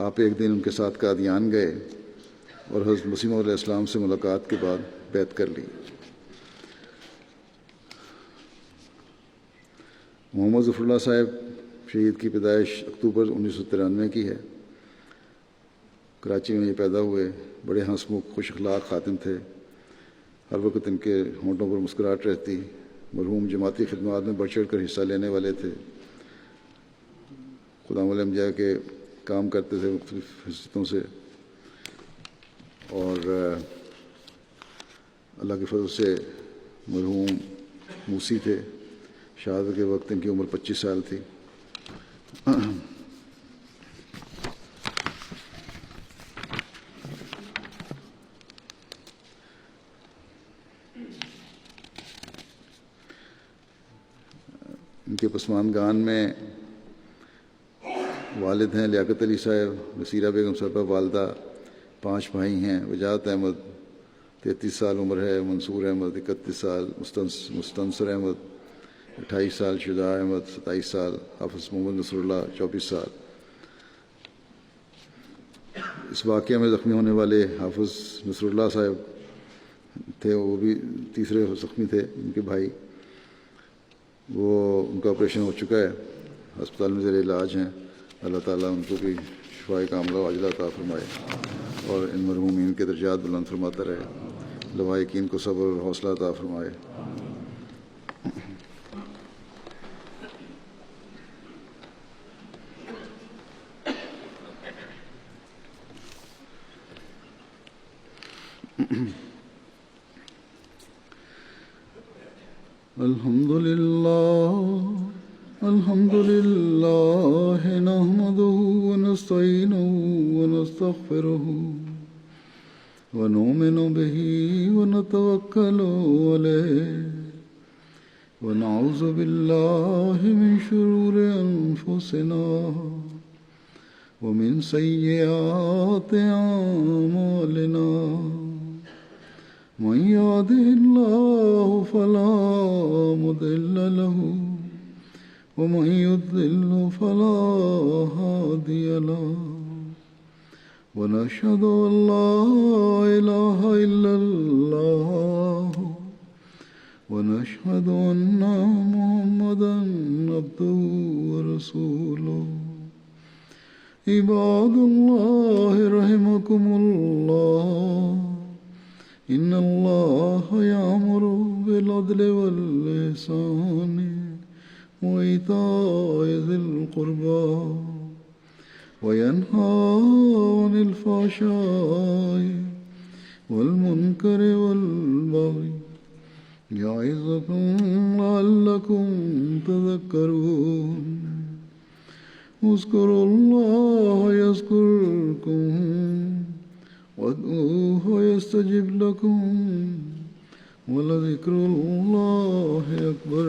آپ ایک دن ان کے ساتھ قادیان گئے اور حضرت مسیح علیہ السلام سے ملاقات کے بعد بیعت کر لی۔ محمد ظفر اللہ صاحب شہید کی پیدائش اکتوبر 1993 کی ہے۔ کراچی میں یہ پیدا ہوئے۔ بڑے ہنسمکھ، خوش اخلاق خادم تھے، ہر وقت ان کے ہونٹوں پر مسکراہٹ رہتی۔ مرحوم جماعتی خدمات میں بڑھ چڑھ کر حصہ لینے والے تھے، خدام الانبیاء کے کام کرتے تھے مختلف حیثیتوں سے، اور اللہ کے فضل سے مرحوم موسی تھے۔ شہادت کے وقت ان کی عمر 25 سال تھی۔ ان کے پسماندگان میں والد ہیں لیاقت علی صاحب، نصیرہ بیگم صاحبہ والدہ، 5 بھائی ہیں۔ وجاہت احمد 33 سال عمر ہے، منصور احمد 31 سال، مستنصر احمد 28 سال، شجاع احمد 27 سال، حافظ محمد نصر اللہ 24 سال۔ اس واقعہ میں زخمی ہونے والے حافظ نصر اللہ صاحب تھے، وہ بھی تیسرے زخمی تھے، ان کے بھائی۔ ان کا آپریشن ہو چکا ہے، ہسپتال میں زیر علاج ہیں۔ اللہ تعالیٰ ان کو بھی شفائے کاملہ و عاجلہ عطا فرمائے اور ان مرحومین کے درجات بلند فرماتا رہے۔ لواحقین کو صبر اور حوصلہ عطا فرمائے۔ الحمد لله نحمده ونستعينه ونستغفره ونؤمن به ونتوكل عليه ونعوذ بالله من شرور أنفسنا ومن سيئات أعمالنا من يهده الله فلا مضل له ومن يضلل فلا هادي له ونشهد أن لا إله إلا الله ونشهد أن محمدا عبده ورسوله عباد الله رحمكم الله إن الله يأمر بالعدل والإحسان وإيتاء ذي القربى وينهى عن الفحشاء والمنكر والبغي يعظكم لعلكم تذكرون اذكروا الله يذكركم وادعوه يستجب لكم ولذكر الله أكبر